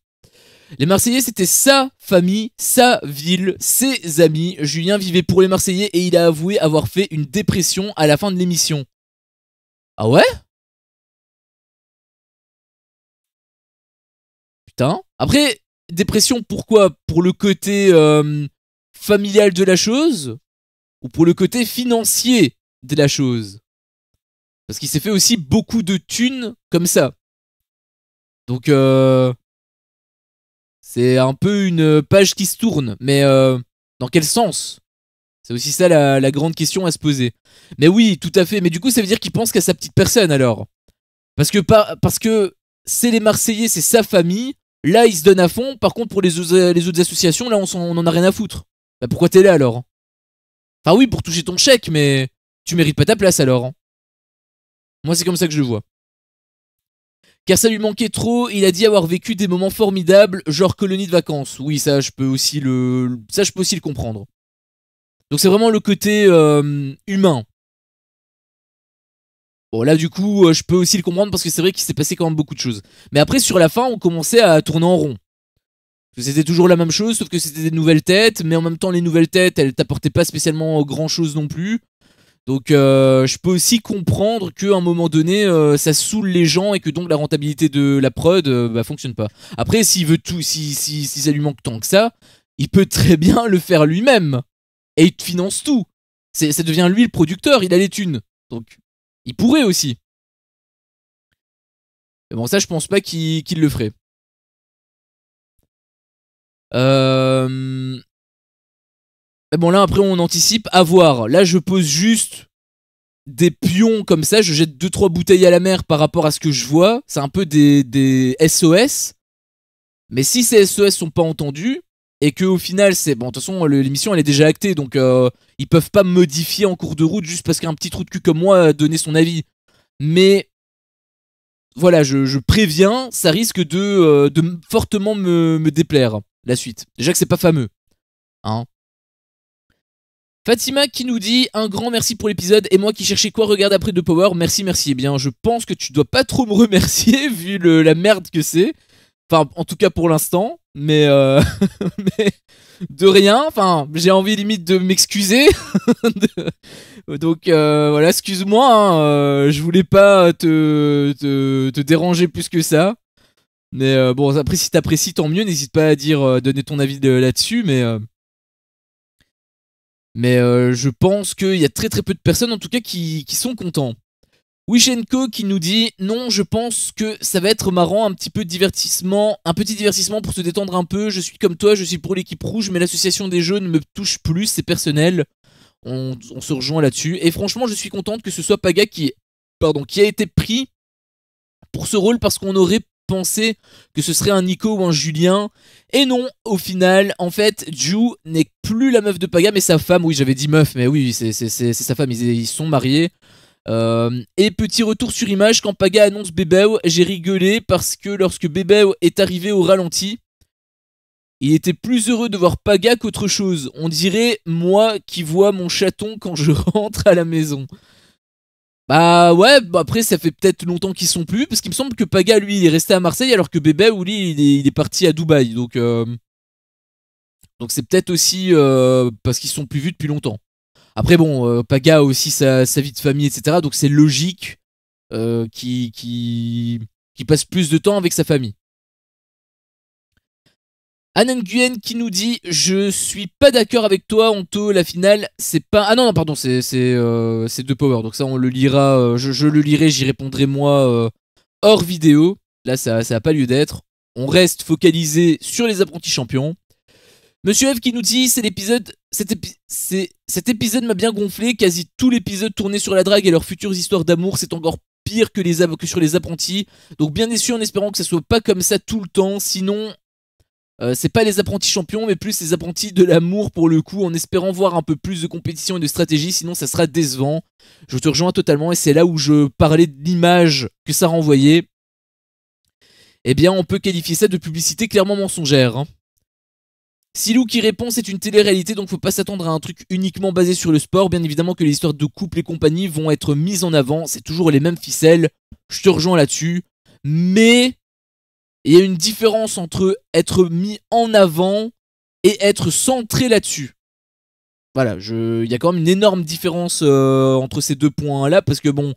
Les Marseillais, c'était sa famille, sa ville, ses amis. Julien vivait pour les Marseillais et il a avoué avoir fait une dépression à la fin de l'émission. Ah ouais? Putain. Après, dépression, pourquoi? Pour le côté familial de la chose? Ou pour le côté financier de la chose? Parce qu'il s'est fait aussi beaucoup de thunes comme ça. Donc, c'est un peu une page qui se tourne. Mais dans quel sens? C'est aussi ça la grande question à se poser. Mais oui, tout à fait. Mais du coup, ça veut dire qu'il pense qu'à sa petite personne alors. Parce que c'est les Marseillais, c'est sa famille. Là, il se donne à fond. Par contre, pour les autres associations, là, on en a rien à foutre. Bah pourquoi t'es là alors? Enfin oui, pour toucher ton chèque, mais tu mérites pas ta place alors. Moi, c'est comme ça que je le vois. Car ça lui manquait trop, il a dit avoir vécu des moments formidables, genre colonie de vacances. Oui, ça, je peux aussi le comprendre. Donc c'est vraiment le côté humain. Bon là du coup je peux aussi le comprendre parce que c'est vrai qu'il s'est passé quand même beaucoup de choses. Mais après sur la fin on commençait à tourner en rond. C'était toujours la même chose sauf que c'était des nouvelles têtes. Mais en même temps les nouvelles têtes elles t'apportaient pas spécialement grand chose non plus. Donc je peux aussi comprendre qu'à un moment donné ça saoule les gens et que donc la rentabilité de la prod bah, fonctionne pas. Après s'il veut tout, si ça lui manque tant que ça, il peut très bien le faire lui-même. Et il te finance tout. Ça devient lui le producteur, il a les thunes. Donc, il pourrait aussi. Mais bon, ça, je pense pas qu'il le ferait. Mais bon, là, après, on anticipe. À voir. Là, je pose juste des pions comme ça. Je jette 2-3 bouteilles à la mer par rapport à ce que je vois. C'est un peu des SOS. Mais si ces SOS sont pas entendus, et que au final, c'est... Bon, de toute façon, l'émission, elle est déjà actée. Donc, ils peuvent pas modifier en cours de route juste parce qu'un petit trou de cul comme moi a donné son avis. Mais... Voilà, je préviens, ça risque de fortement me déplaire, la suite. Déjà que c'est pas fameux. Hein. Fatima qui nous dit un grand merci pour l'épisode et moi qui cherchais quoi regarder après de Power, merci. Eh bien je pense que tu dois pas trop me remercier vu la merde que c'est. Enfin en tout cas pour l'instant, mais, mais de rien, enfin j'ai envie limite de m'excuser. Donc voilà, excuse-moi, hein, je voulais pas te déranger plus que ça. Mais bon après si t'apprécies tant mieux, n'hésite pas à dire, donner ton avis là-dessus, mais je pense qu'il y a très peu de personnes en tout cas qui sont contents. Wishenko qui nous dit non, je pense que ça va être marrant, un petit divertissement pour se détendre un peu. Je suis comme toi, je suis pour l'équipe rouge, mais l'association des jaunes me touche plus, c'est personnel. On se rejoint là-dessus. Et franchement, je suis contente que ce soit Paga qui a été pris pour ce rôle parce qu'on aurait pensé que ce serait un Nico ou un Julien. Et non, au final, en fait, Ju n'est plus la meuf de Paga, mais sa femme. Oui, j'avais dit meuf, mais oui, c'est sa femme, ils sont mariés. Et petit retour sur image, quand Paga annonce Bebeo, j'ai rigolé parce que lorsque Bebeo est arrivé au ralenti, il était plus heureux de voir Paga qu'autre chose. On dirait moi qui vois mon chaton quand je rentre à la maison. Bah ouais, bah après ça fait peut-être longtemps qu'ils sont plus, parce qu'il me semble que Paga lui il est resté à Marseille alors que Bebeo lui il est parti à Dubaï. Donc c'est peut-être aussi parce qu'ils sont plus vus depuis longtemps. Après bon, Paga a aussi sa vie de famille, etc. Donc c'est logique qu'il passe plus de temps avec sa famille. Anan Nguyen qui nous dit je suis pas d'accord avec toi Anto, la finale c'est pas... Ah non pardon, c'est de Power, donc ça on le lira, je le lirai, j'y répondrai moi hors vidéo. Là ça a pas lieu d'être, on reste focalisé sur les apprentis champions. Monsieur F qui nous dit c'est l'épisode... Cet épisode m'a bien gonflé, quasi tout l'épisode tourné sur la drague et leurs futures histoires d'amour, c'est encore pire que sur les apprentis. Donc bien déçu en espérant que ça soit pas comme ça tout le temps, sinon... c'est pas les apprentis champions, mais plus les apprentis de l'amour pour le coup, en espérant voir un peu plus de compétition et de stratégie, sinon ça sera décevant. Je te rejoins totalement, et c'est là où je parlais de l'image que ça renvoyait. Eh bien, on peut qualifier ça de publicité clairement mensongère. Hein. Silou qui répond, c'est une télé-réalité, donc faut pas s'attendre à un truc uniquement basé sur le sport. Bien évidemment que les histoires de couple et compagnie vont être mises en avant, c'est toujours les mêmes ficelles, je te rejoins là-dessus. Mais... il y a une différence entre être mis en avant et être centré là-dessus. Voilà, il y a quand même une énorme différence entre ces deux points-là, parce que bon,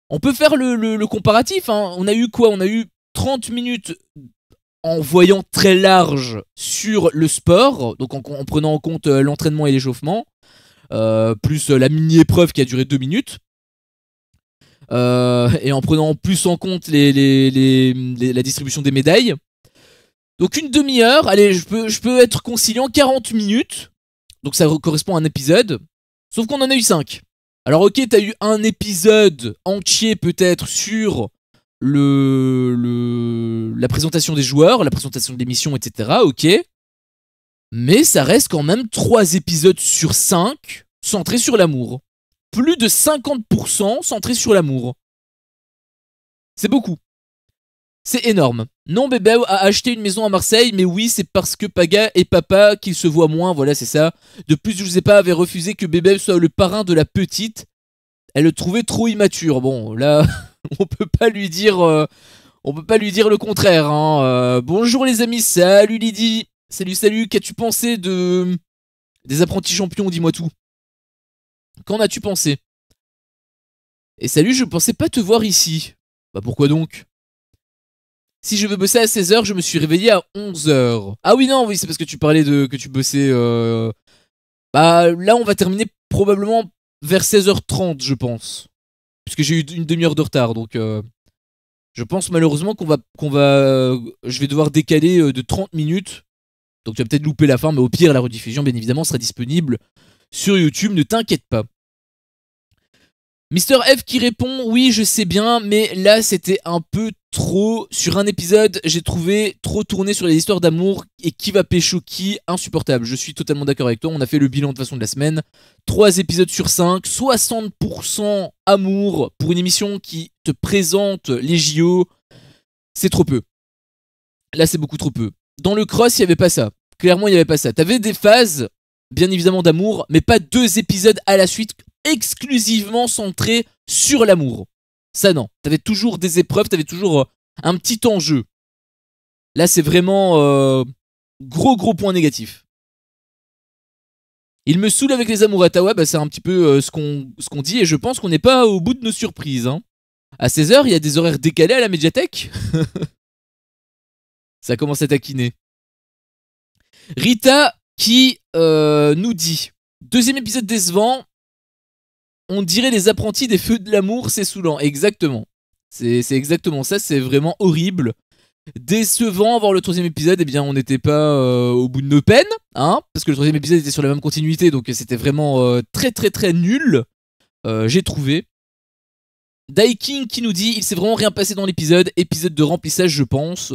on peut faire le comparatif. Hein. On a eu quoi? On a eu 30 minutes en voyant très large sur le sport, donc en prenant en compte l'entraînement et l'échauffement, plus la mini-épreuve qui a duré 2 minutes. Et en prenant plus en compte la distribution des médailles. Donc une demi-heure, allez, je peux être conciliant, 40 minutes. Donc ça correspond à un épisode. Sauf qu'on en a eu 5. Alors ok, t'as eu un épisode entier peut-être sur la présentation des joueurs, la présentation de l'émission, etc. Ok. Mais ça reste quand même 3 épisodes sur 5 centrés sur l'amour. Plus de 50% centrés sur l'amour. C'est beaucoup. C'est énorme. Non, Bebeo a acheté une maison à Marseille, mais oui, c'est parce que Paga et papa qu'ils se voient moins, voilà, c'est ça. De plus, Giuseppa avait refusé que Bebeo soit le parrain de la petite. Elle le trouvait trop immature. Bon, là, on peut pas lui dire le contraire. Hein. Bonjour les amis, salut Lydie. Salut, qu'as-tu pensé des apprentis champions, dis-moi tout. Qu'en as-tu pensé? Et salut, je pensais pas te voir ici. Bah pourquoi donc? Si je veux bosser à 16h, je me suis réveillé à 11h. Ah oui, non, oui, c'est parce que tu parlais que tu bossais... Bah là, on va terminer probablement vers 16h30, je pense. Puisque j'ai eu une demi-heure de retard, donc... je pense malheureusement je vais devoir décaler de 30 minutes. Donc tu vas peut-être louper la fin, mais au pire, la rediffusion, bien évidemment, sera disponible sur YouTube, ne t'inquiète pas. Mister F qui répond, oui je sais bien, mais là c'était un peu trop. Sur un épisode, j'ai trouvé trop tourné sur les histoires d'amour et qui va pécho qui, insupportable. Je suis totalement d'accord avec toi, on a fait le bilan de façon de la semaine. 3 épisodes sur 5, 60% amour pour une émission qui te présente les JO, c'est trop peu. Là c'est beaucoup trop peu. Dans le cross, il n'y avait pas ça. Clairement, il n'y avait pas ça. T'avais des phases, bien évidemment d'amour, mais pas 2 épisodes à la suite exclusivement centrés sur l'amour. Ça non, t'avais toujours des épreuves, t'avais toujours un petit enjeu. Là c'est vraiment gros point négatif. Il me saoule avec les amourettes. Ah ouais, bah c'est un petit peu ce qu'on dit, et je pense qu'on n'est pas au bout de nos surprises. Hein. À 16h, il y a des horaires décalés à la médiathèque. Ça commence à taquiner. Rita qui nous dit: 2e épisode décevant, on dirait les apprentis des feux de l'amour, c'est saoulant. Exactement. C'est exactement ça, c'est vraiment horrible. Décevant, voir le 3e épisode, eh bien on n'était pas au bout de nos peines, hein, parce que le 3e épisode était sur la même continuité, donc c'était vraiment très nul, j'ai trouvé. Daiking qui nous dit: il s'est vraiment rien passé dans l'épisode, épisode de remplissage je pense.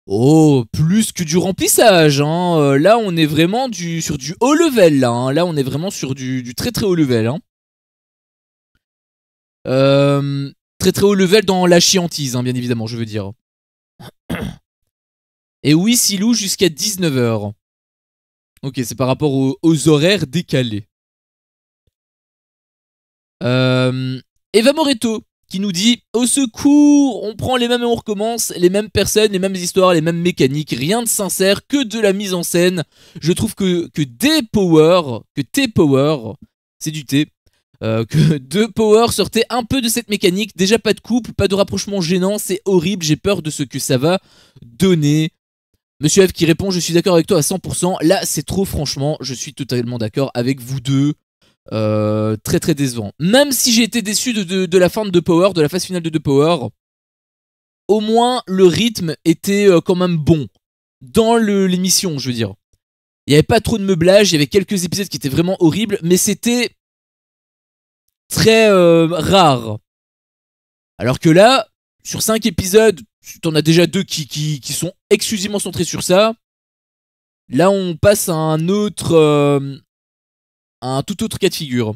Oh, plus que du remplissage, hein. Là on est vraiment sur du haut level, là, hein. Là on est vraiment sur du très haut level, hein. Très haut level dans la chiantise, hein, bien évidemment, je veux dire. Et oui, Silou jusqu'à 19h. Ok, c'est par rapport aux horaires décalés. Eva Moreto qui nous dit: au secours, on prend les mêmes et on recommence, les mêmes personnes, les mêmes histoires, les mêmes mécaniques, rien de sincère, que de la mise en scène. Je trouve que T-Power, c'est du T, que The Power sortait un peu de cette mécanique. Déjà pas de couple, pas de rapprochement gênant, c'est horrible, j'ai peur de ce que ça va donner. Monsieur F qui répond: je suis d'accord avec toi à 100%, là c'est trop, franchement, je suis totalement d'accord avec vous deux. Très décevant. Même si j'ai été déçu de la fin de The Power, de la phase finale de The Power, au moins le rythme était quand même bon. Dans l'émission, je veux dire. Il n'y avait pas trop de meublage, il y avait quelques épisodes qui étaient vraiment horribles, mais c'était très rare. Alors que là, sur 5 épisodes, t'en as déjà 2 qui sont exclusivement centrés sur ça. Là, on passe à un tout autre cas de figure.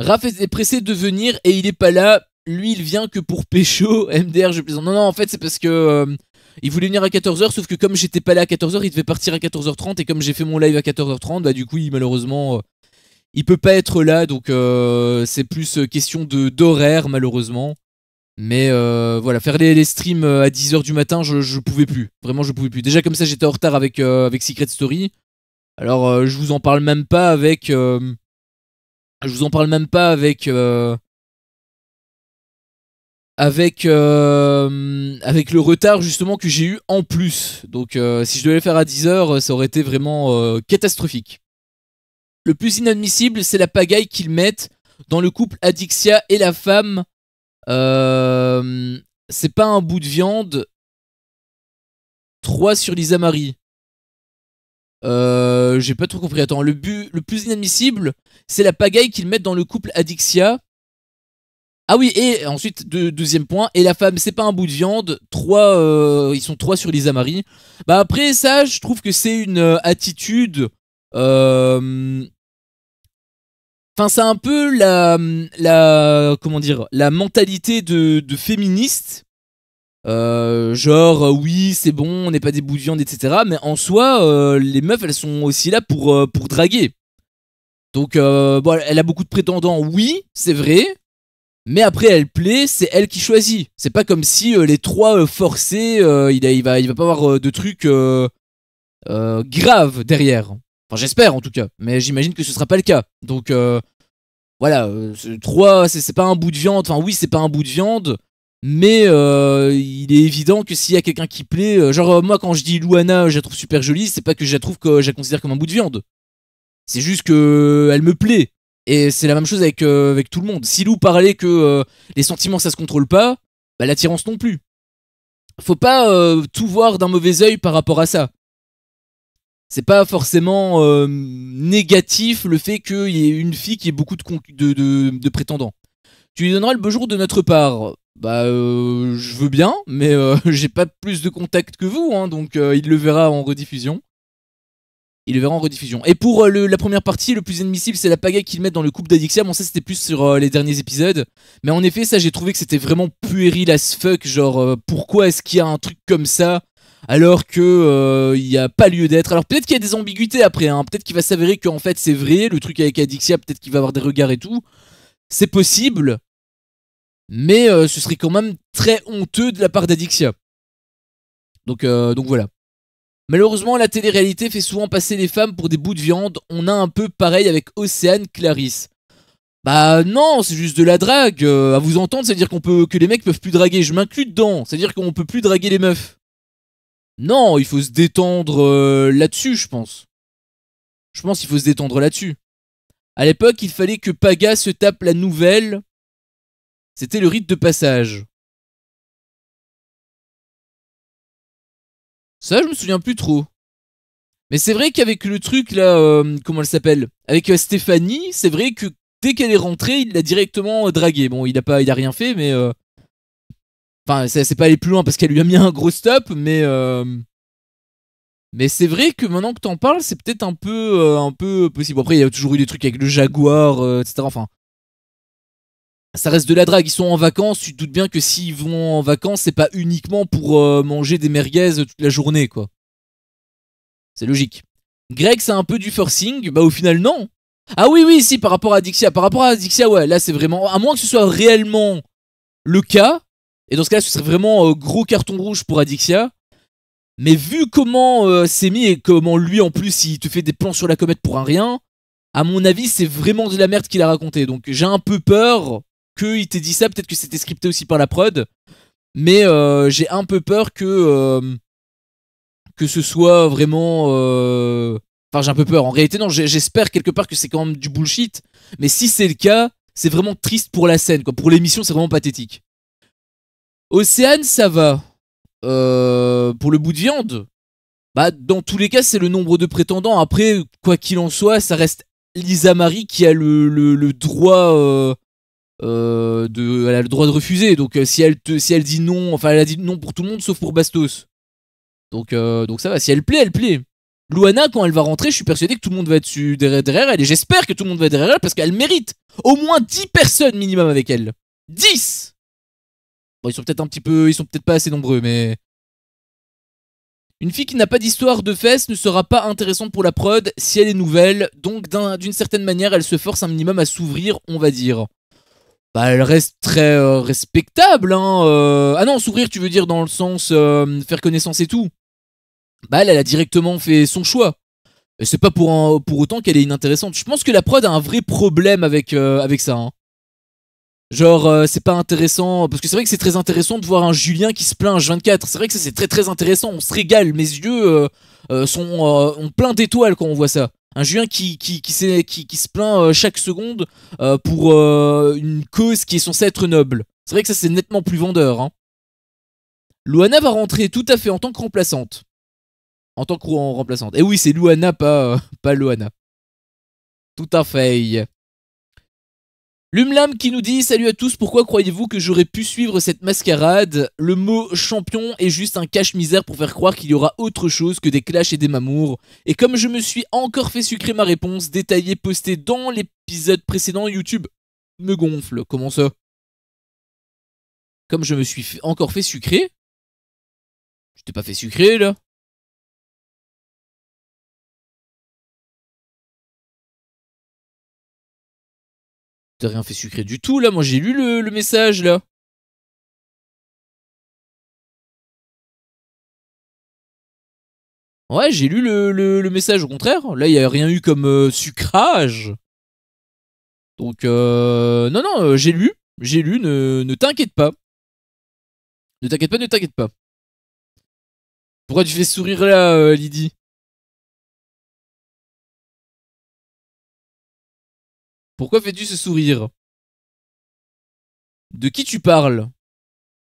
Raph est pressé de venir et il est pas là. Lui, il vient que pour pécho. MDR, je plaisante. Non, en fait, c'est parce que il voulait venir à 14h, sauf que comme j'étais pas là à 14h, il devait partir à 14h30. Et comme j'ai fait mon live à 14h30, bah du coup, malheureusement, il peut pas être là. Donc, c'est plus question d'horaire, malheureusement. Mais voilà, faire les streams à 10h du matin, je pouvais plus. Vraiment, je pouvais plus. Déjà, comme ça, j'étais en retard avec Secret Story. Alors, je vous en parle même pas avec... avec le retard justement que j'ai eu en plus. Donc si je devais le faire à 10h, ça aurait été vraiment catastrophique. Le plus inadmissible, c'est la pagaille qu'ils mettent dans le couple Adixia et la femme. C'est pas un bout de viande. 3 sur Lisa Marie. J'ai pas trop compris. Attends, le plus inadmissible, c'est la pagaille qu'ils mettent dans le couple Adixia. Ah oui, et ensuite, deuxième point, et la femme, c'est pas un bout de viande. 3, ils sont 3 sur Lisa Marie. Bah après, ça, je trouve que c'est une attitude... Enfin, c'est un peu comment dire, la mentalité de féministe. Genre oui c'est bon, on n'est pas des bouts de viande, etc. Mais en soi les meufs elles sont aussi là pour draguer. Donc bon, elle a beaucoup de prétendants, oui c'est vrai. Mais après elle plaît, c'est elle qui choisit. C'est pas comme si les 3 forcés, il va pas avoir de trucs graves derrière. Enfin j'espère en tout cas, mais j'imagine que ce sera pas le cas. Donc voilà, 3 c'est pas un bout de viande. Enfin oui c'est pas un bout de viande. Mais il est évident que s'il y a quelqu'un qui plaît, genre moi quand je dis Luana, je la trouve super jolie, c'est pas que je la considère comme un bout de viande. C'est juste que elle me plaît. Et c'est la même chose avec tout le monde. Si Lou parlait que les sentiments ça se contrôle pas, bah l'attirance non plus. Faut pas tout voir d'un mauvais œil par rapport à ça. C'est pas forcément négatif le fait qu'il y ait une fille qui ait beaucoup de prétendants. Tu lui donneras le beau jour de notre part. Bah je veux bien, mais j'ai pas plus de contact que vous, hein, donc il le verra en rediffusion. Et pour la première partie, le plus admissible, c'est la pagaille qu'ils mettent dans le couple d'Adixia. Bon, ça c'était plus sur les derniers épisodes. Mais en effet, ça j'ai trouvé que c'était vraiment puéril as fuck. Genre, pourquoi est-ce qu'il y a un truc comme ça alors que il n'y a pas lieu d'être. Alors peut-être qu'il y a des ambiguïtés après, hein. Peut-être qu'il va s'avérer qu'en fait c'est vrai, le truc avec Adixia, peut-être qu'il va avoir des regards et tout. C'est possible, mais ce serait quand même très honteux de la part d'Adixia. Donc voilà. Malheureusement, la télé-réalité fait souvent passer les femmes pour des bouts de viande. On a un peu pareil avec Océane Clarisse. Bah non, c'est juste de la drague. À vous entendre, c'est-à-dire que les mecs peuvent plus draguer. Je m'inclus dedans. C'est-à-dire qu'on peut plus draguer les meufs. Non, il faut se détendre là-dessus, je pense. Je pense qu'il faut se détendre là-dessus. À l'époque, il fallait que Paga se tape la nouvelle. C'était le rite de passage. Ça, je me souviens plus trop. Mais c'est vrai qu'avec le truc là, comment elle s'appelle? Avec Stéphanie, c'est vrai que dès qu'elle est rentrée, il l'a directement draguée. Bon, il a rien fait, mais enfin, c'est pas aller plus loin parce qu'elle lui a mis un gros stop, mais c'est vrai que maintenant que t'en parles, c'est peut-être un peu possible. Après, il y a toujours eu des trucs avec le Jaguar, etc. Enfin, ça reste de la drague. Ils sont en vacances. Tu te doutes bien que s'ils vont en vacances, c'est pas uniquement pour manger des merguez toute la journée, quoi. C'est logique. Greg, c'est un peu du forcing. Bah, au final, non. Ah oui, oui, si, par rapport à Dixia. Par rapport à Dixia, ouais, là, c'est vraiment. À moins que ce soit réellement le cas. Et dans ce cas-là, ce serait vraiment gros carton rouge pour Adixia. Mais vu comment c'est mis et comment lui, en plus, il te fait des plans sur la comète pour un rien, à mon avis, c'est vraiment de la merde qu'il a raconté. Donc j'ai un peu peur qu'il t'ait dit ça. Peut-être que c'était scripté aussi par la prod. Mais j'ai un peu peur que ce soit vraiment... Enfin, j'ai un peu peur. En réalité, non, j'espère quelque part que c'est quand même du bullshit. Mais si c'est le cas, c'est vraiment triste pour la scène, quoi. Pour l'émission, c'est vraiment pathétique. Océane, ça va. Pour le bout de viande, bah, dans tous les cas, c'est le nombre de prétendants. Après, quoi qu'il en soit, ça reste Lisa Marie qui a le droit... elle a le droit de refuser. Donc, si elle dit non... Enfin, elle a dit non pour tout le monde, sauf pour Bastos. Donc ça va. Si elle plaît, elle plaît. Luana, quand elle va rentrer, je suis persuadé que tout le monde va être derrière elle. Et j'espère que tout le monde va être derrière elle parce qu'elle mérite au moins 10 personnes minimum avec elle. 10. Bon, ils sont peut-être un petit peu... Ils sont peut-être pas assez nombreux, mais... Une fille qui n'a pas d'histoire de fesses ne sera pas intéressante pour la prod si elle est nouvelle. Donc, d'une certaine manière, elle se force un minimum à s'ouvrir, on va dire. Bah, elle reste très respectable, hein. Ah non, s'ouvrir, tu veux dire dans le sens faire connaissance et tout. Bah, elle a directement fait son choix. Et c'est pas pour autant qu'elle est inintéressante. Je pense que la prod a un vrai problème avec ça, hein. Genre, c'est pas intéressant. Parce que c'est vrai que c'est très intéressant de voir un Julien qui se plaint H24. C'est vrai que ça, c'est très très intéressant. On se régale. Mes yeux ont plein d'étoiles quand on voit ça. Un Julien qui se plaint chaque seconde pour une cause qui est censée être noble. C'est vrai que ça, c'est nettement plus vendeur, hein. Luana va rentrer tout à fait en tant que remplaçante. En tant que remplaçante. Et oui, c'est Luana, pas Luana. Tout à fait. Lumlam qui nous dit: salut à tous, pourquoi croyez-vous que j'aurais pu suivre cette mascarade? Le mot champion est juste un cache-misère pour faire croire qu'il y aura autre chose que des clashs et des mamours. Et comme je me suis encore fait sucrer ma réponse, détaillée postée dans l'épisode précédent, YouTube me gonfle. Comment ça? Comme je me suis encore fait sucrer? Je t'ai pas fait sucrer là? T'as rien fait sucrer du tout là, moi j'ai lu le message là. Ouais, j'ai lu le message, au contraire. Là, il n'y a rien eu comme sucrage. Donc, non, non, j'ai lu, ne t'inquiète pas. Ne t'inquiète pas, ne t'inquiète pas. Pourquoi tu fais sourire là, Lydie? Pourquoi fais-tu ce sourire? De qui tu parles?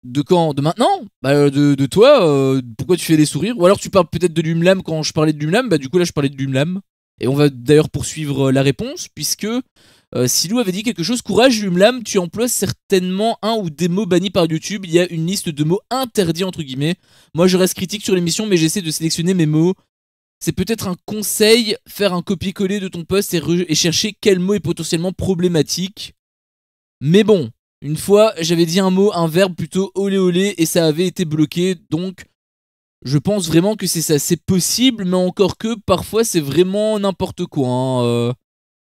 De quand? De maintenant? Bah, de toi, pourquoi tu fais des sourires? Ou alors tu parles peut-être de Lumlam quand je parlais de Lumlam, bah du coup là je parlais de Lumlam. Et on va d'ailleurs poursuivre la réponse, puisque Silou avait dit quelque chose. Courage Lumlam, tu emploies certainement un ou des mots bannis par YouTube. Il y a une liste de mots interdits entre guillemets. Moi je reste critique sur l'émission, mais j'essaie de sélectionner mes mots. C'est peut-être un conseil, faire un copier-coller de ton post et chercher quel mot est potentiellement problématique. Mais bon, une fois, j'avais dit un mot, un verbe plutôt olé olé, et ça avait été bloqué, donc Je pense vraiment que c'est ça. C'est possible, mais encore que parfois c'est vraiment n'importe quoi. Hein.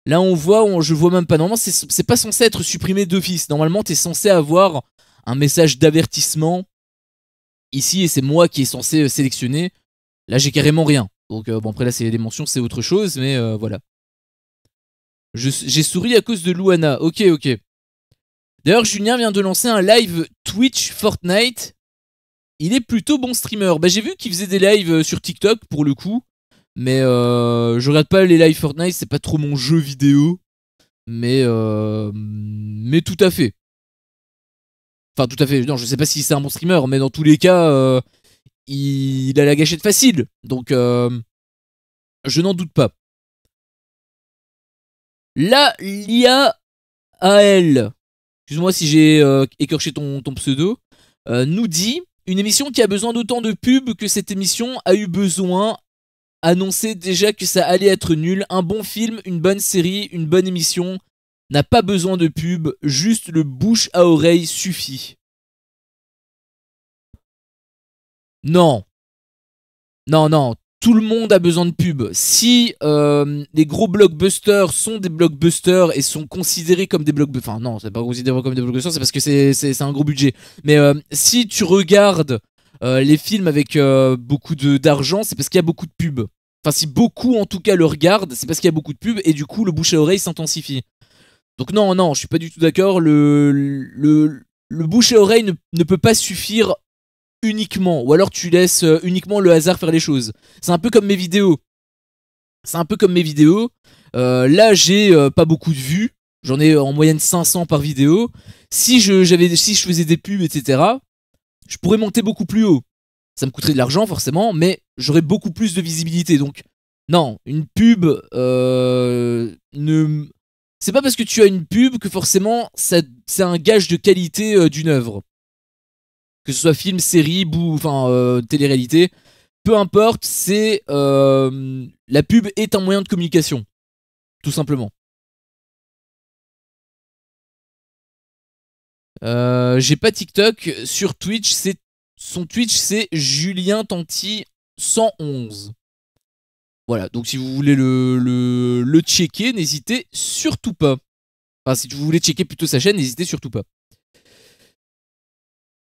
Là, on voit, je vois même pas. Normalement, c'est pas censé être supprimé d'office. Normalement, t'es censé avoir un message d'avertissement ici, et c'est moi qui est censé sélectionner. Là, j'ai carrément rien. Donc, bon, après, là, c'est les mentions, c'est autre chose, mais voilà. J'ai souri à cause de Luana. Ok, ok. D'ailleurs, Julien vient de lancer un live Twitch Fortnite. Il est plutôt bon streamer. Bah, j'ai vu qu'il faisait des lives sur TikTok pour le coup. Mais je regarde pas les lives Fortnite, c'est pas trop mon jeu vidéo. Mais tout à fait. Enfin, tout à fait. Non, je sais pas si c'est un bon streamer, mais dans tous les cas, il a la gâchette facile. Donc, je n'en doute pas. Là, l'IA AL, excuse-moi si j'ai écorché ton pseudo, nous dit une émission qui a besoin d'autant de pubs que cette émission a eu besoin, annonçait déjà que ça allait être nul. Un bon film, une bonne série, une bonne émission n'a pas besoin de pub, juste le bouche à oreille suffit. Non, non, non. Tout le monde a besoin de pub. Si les gros blockbusters sont des blockbusters et sont considérés comme des blockbusters, enfin non, c'est pas considéré comme des blockbusters, c'est parce que c'est un gros budget. Mais si tu regardes les films avec beaucoup d'argent, c'est parce qu'il y a beaucoup de pubs. Enfin, si beaucoup en tout cas le regardent, c'est parce qu'il y a beaucoup de pubs et du coup le bouche à oreille s'intensifie. Donc non, non, je suis pas du tout d'accord. Le bouche à oreille ne peut pas suffire uniquement, ou alors tu laisses uniquement le hasard faire les choses. C'est un peu comme mes vidéos. C'est un peu comme mes vidéos. Là, j'ai pas beaucoup de vues. J'en ai en moyenne 500 par vidéo. Si je faisais des pubs, etc., je pourrais monter beaucoup plus haut. Ça me coûterait de l'argent, forcément, mais j'aurais beaucoup plus de visibilité. Donc, non, une pub ne. C'est pas parce que tu as une pub que forcément c'est un gage de qualité d'une œuvre. Que ce soit film, série, enfin télé-réalité, peu importe, c'est la pub est un moyen de communication, tout simplement. J'ai pas TikTok sur Twitch, son Twitch c'est Julien Tanti 111. Voilà, donc si vous voulez le checker, n'hésitez surtout pas. Enfin, si vous voulez checker plutôt sa chaîne, n'hésitez surtout pas.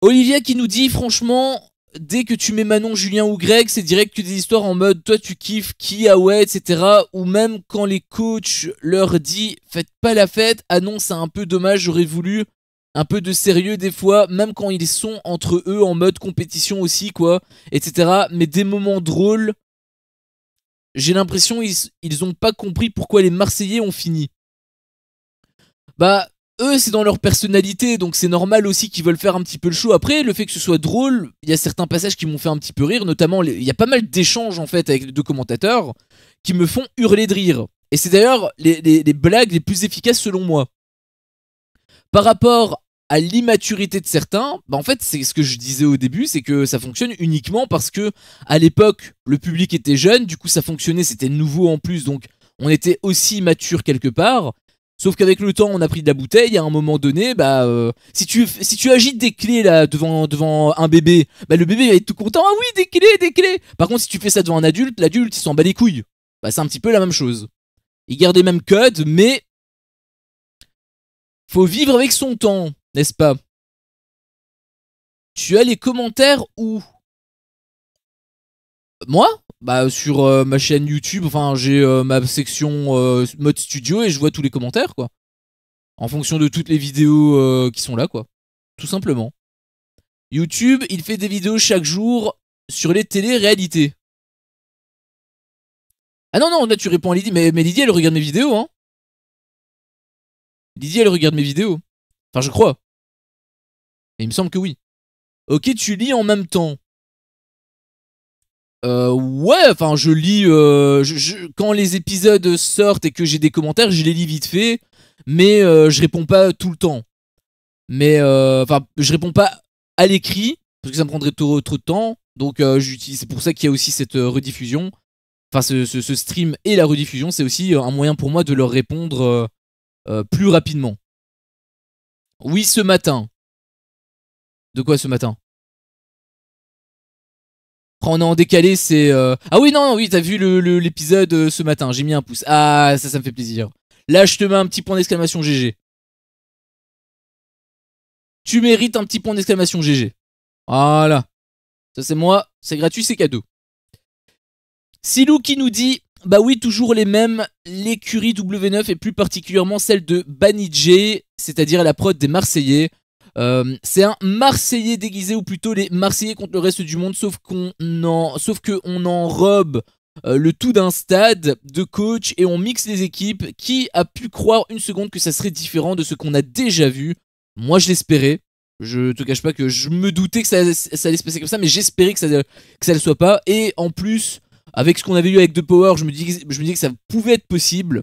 Olivia qui nous dit, franchement, dès que tu mets Manon, Julien ou Greg, c'est direct que des histoires en mode toi tu kiffes, qui, ah ouais, etc. Ou même quand les coachs leur disent faites pas la fête, ah non, c'est un peu dommage, j'aurais voulu un peu de sérieux des fois, même quand ils sont entre eux en mode compétition aussi, quoi, etc. Mais des moments drôles, j'ai l'impression ils ont pas compris pourquoi les Marseillais ont fini. Bah, eux, c'est dans leur personnalité, donc c'est normal aussi qu'ils veulent faire un petit peu le show. Après, le fait que ce soit drôle, il y a certains passages qui m'ont fait un petit peu rire, notamment, il y a pas mal d'échanges en fait avec les deux commentateurs qui me font hurler de rire. Et c'est d'ailleurs les blagues les plus efficaces selon moi. Par rapport à l'immaturité de certains, bah en fait, c'est ce que je disais au début, c'est que ça fonctionne uniquement parce que à l'époque, le public était jeune, du coup ça fonctionnait, c'était nouveau en plus, donc on était aussi mature quelque part. Sauf qu'avec le temps, on a pris de la bouteille. À un moment donné, bah, si tu agites des clés là devant un bébé, bah le bébé va être tout content. Ah oui, des clés, des clés. Par contre, si tu fais ça devant un adulte, l'adulte il s'en bat les couilles. Bah, c'est un petit peu la même chose. Il garde les mêmes codes, mais faut vivre avec son temps, n'est-ce pas? Tu as les commentaires où? Moi? Bah, sur ma chaîne YouTube. Enfin, j'ai ma section mode studio et je vois tous les commentaires, quoi. En fonction de toutes les vidéos qui sont là, quoi. Tout simplement. YouTube, il fait des vidéos chaque jour sur les télé-réalités. Ah non, non, là tu réponds à Lydie, mais Lydie elle regarde mes vidéos, hein. Lydie elle regarde mes vidéos. Enfin, je crois. Et il me semble que oui. Ok, tu lis en même temps. Ouais, enfin, je lis. Quand les épisodes sortent et que j'ai des commentaires, je les lis vite fait. Mais je réponds pas tout le temps. Mais enfin, je réponds pas à l'écrit parce que ça me prendrait trop de temps. Donc c'est pour ça qu'il y a aussi cette rediffusion. Enfin, ce stream et la rediffusion, c'est aussi un moyen pour moi de leur répondre plus rapidement. Oui, ce matin. De quoi ce matin? Quand on est en décalé, c'est... Ah oui, non, oui, t'as vu l'épisode ce matin, j'ai mis un pouce. Ah, ça me fait plaisir. Là, je te mets un petit point d'exclamation GG. Tu mérites un petit point d'exclamation GG. Voilà. Ça, c'est moi, c'est gratuit, c'est cadeau. Silou qui nous dit... Bah oui, toujours les mêmes, l'écurie W9 et plus particulièrement celle de Banijé, c'est-à-dire la prod des Marseillais. C'est un Marseillais déguisé, ou plutôt les Marseillais contre le reste du monde, sauf qu'on enrobe le tout d'un stade de coach et on mixe les équipes. Qui a pu croire une seconde que ça serait différent de ce qu'on a déjà vu? Moi, je l'espérais. Je te cache pas que je me doutais que ça allait se passer comme ça, mais j'espérais que ça le soit pas. Et en plus... Avec ce qu'on avait eu avec The Power, je me disais que ça pouvait être possible.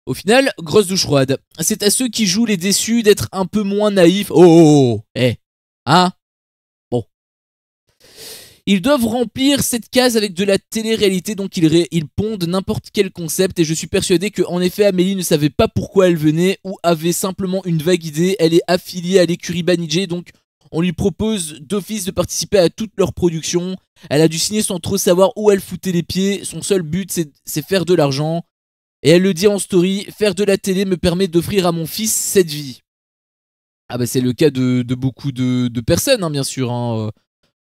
Au final, grosse douche froide. C'est à ceux qui jouent les déçus d'être un peu moins naïfs. Hein? Bon. Ils doivent remplir cette case avec de la télé-réalité, donc ils pondent n'importe quel concept. Et je suis persuadé qu'en effet, Amélie ne savait pas pourquoi elle venait ou avait simplement une vague idée. Elle est affiliée à l'écurie Banijé, donc... On lui propose d'office de participer à toutes leurs productions. Elle a dû signer sans trop savoir où elle foutait les pieds. Son seul but, c'est faire de l'argent. Et elle le dit en story, faire de la télé me permet d'offrir à mon fils cette vie. Ah bah c'est le cas de beaucoup de personnes, hein, bien sûr. Hein.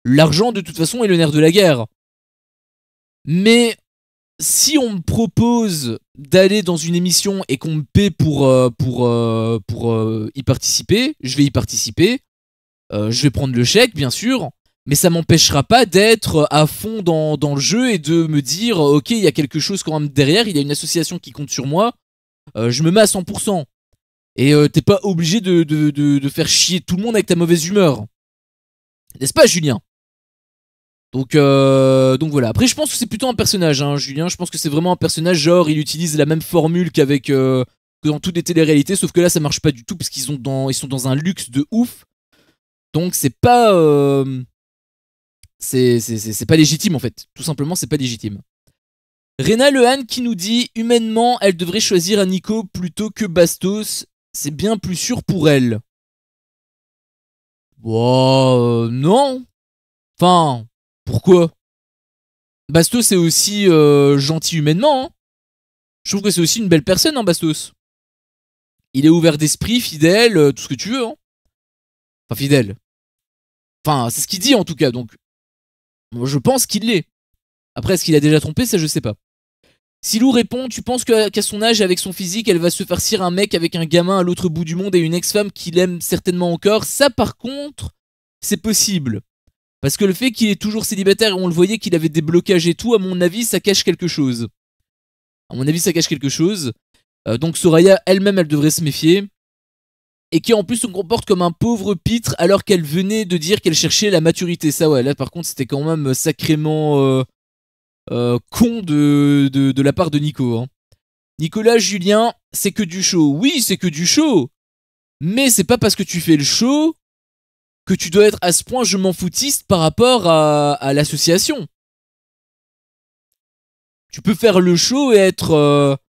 L'argent, de toute façon, est le nerf de la guerre. Mais si on me propose d'aller dans une émission et qu'on me paie pour y participer, je vais y participer. Je vais prendre le chèque, bien sûr, mais ça m'empêchera pas d'être à fond dans le jeu et de me dire, ok, il y a quelque chose quand même derrière, il y a une association qui compte sur moi, je me mets à 100%. Et t'es pas obligé de faire chier tout le monde avec ta mauvaise humeur. N'est-ce pas, Julien? Donc voilà. Après, je pense que c'est plutôt un personnage, hein, Julien. Je pense que c'est vraiment un personnage, genre, il utilise la même formule que dans toutes les téléréalités, sauf que là, ça marche pas du tout, parce qu'ils sont dans un luxe de ouf. Donc c'est pas c'est pas légitime en fait. Tout simplement, c'est pas légitime. Rena Lehan qui nous dit humainement, elle devrait choisir un Nico plutôt que Bastos. C'est bien plus sûr pour elle. Wow, non. Enfin, pourquoi? Bastos c'est aussi gentil humainement. Hein. Je trouve que c'est aussi une belle personne, hein, Bastos. Il est ouvert d'esprit, fidèle, tout ce que tu veux. Hein. Enfin, fidèle. Enfin, c'est ce qu'il dit en tout cas, donc je pense qu'il l'est. Après, est-ce qu'il a déjà trompé? Ça, je sais pas. Silou répond, tu penses qu'à son âge, avec son physique, elle va se farcir un mec avec un gamin à l'autre bout du monde et une ex-femme qui l'aime certainement encore? Ça, par contre, c'est possible. Parce que le fait qu'il est toujours célibataire et on le voyait qu'il avait des blocages et tout, à mon avis, ça cache quelque chose. Donc Soraya, elle-même, elle devrait se méfier. Et qui en plus se comporte comme un pauvre pitre alors qu'elle venait de dire qu'elle cherchait la maturité. Ça ouais, là par contre c'était quand même sacrément con de la part de Nico. Hein. Nicolas Julien, c'est que du show. Oui, c'est que du show. Mais c'est pas parce que tu fais le show que tu dois être à ce point je m'en foutiste par rapport à l'association. Tu peux faire le show et être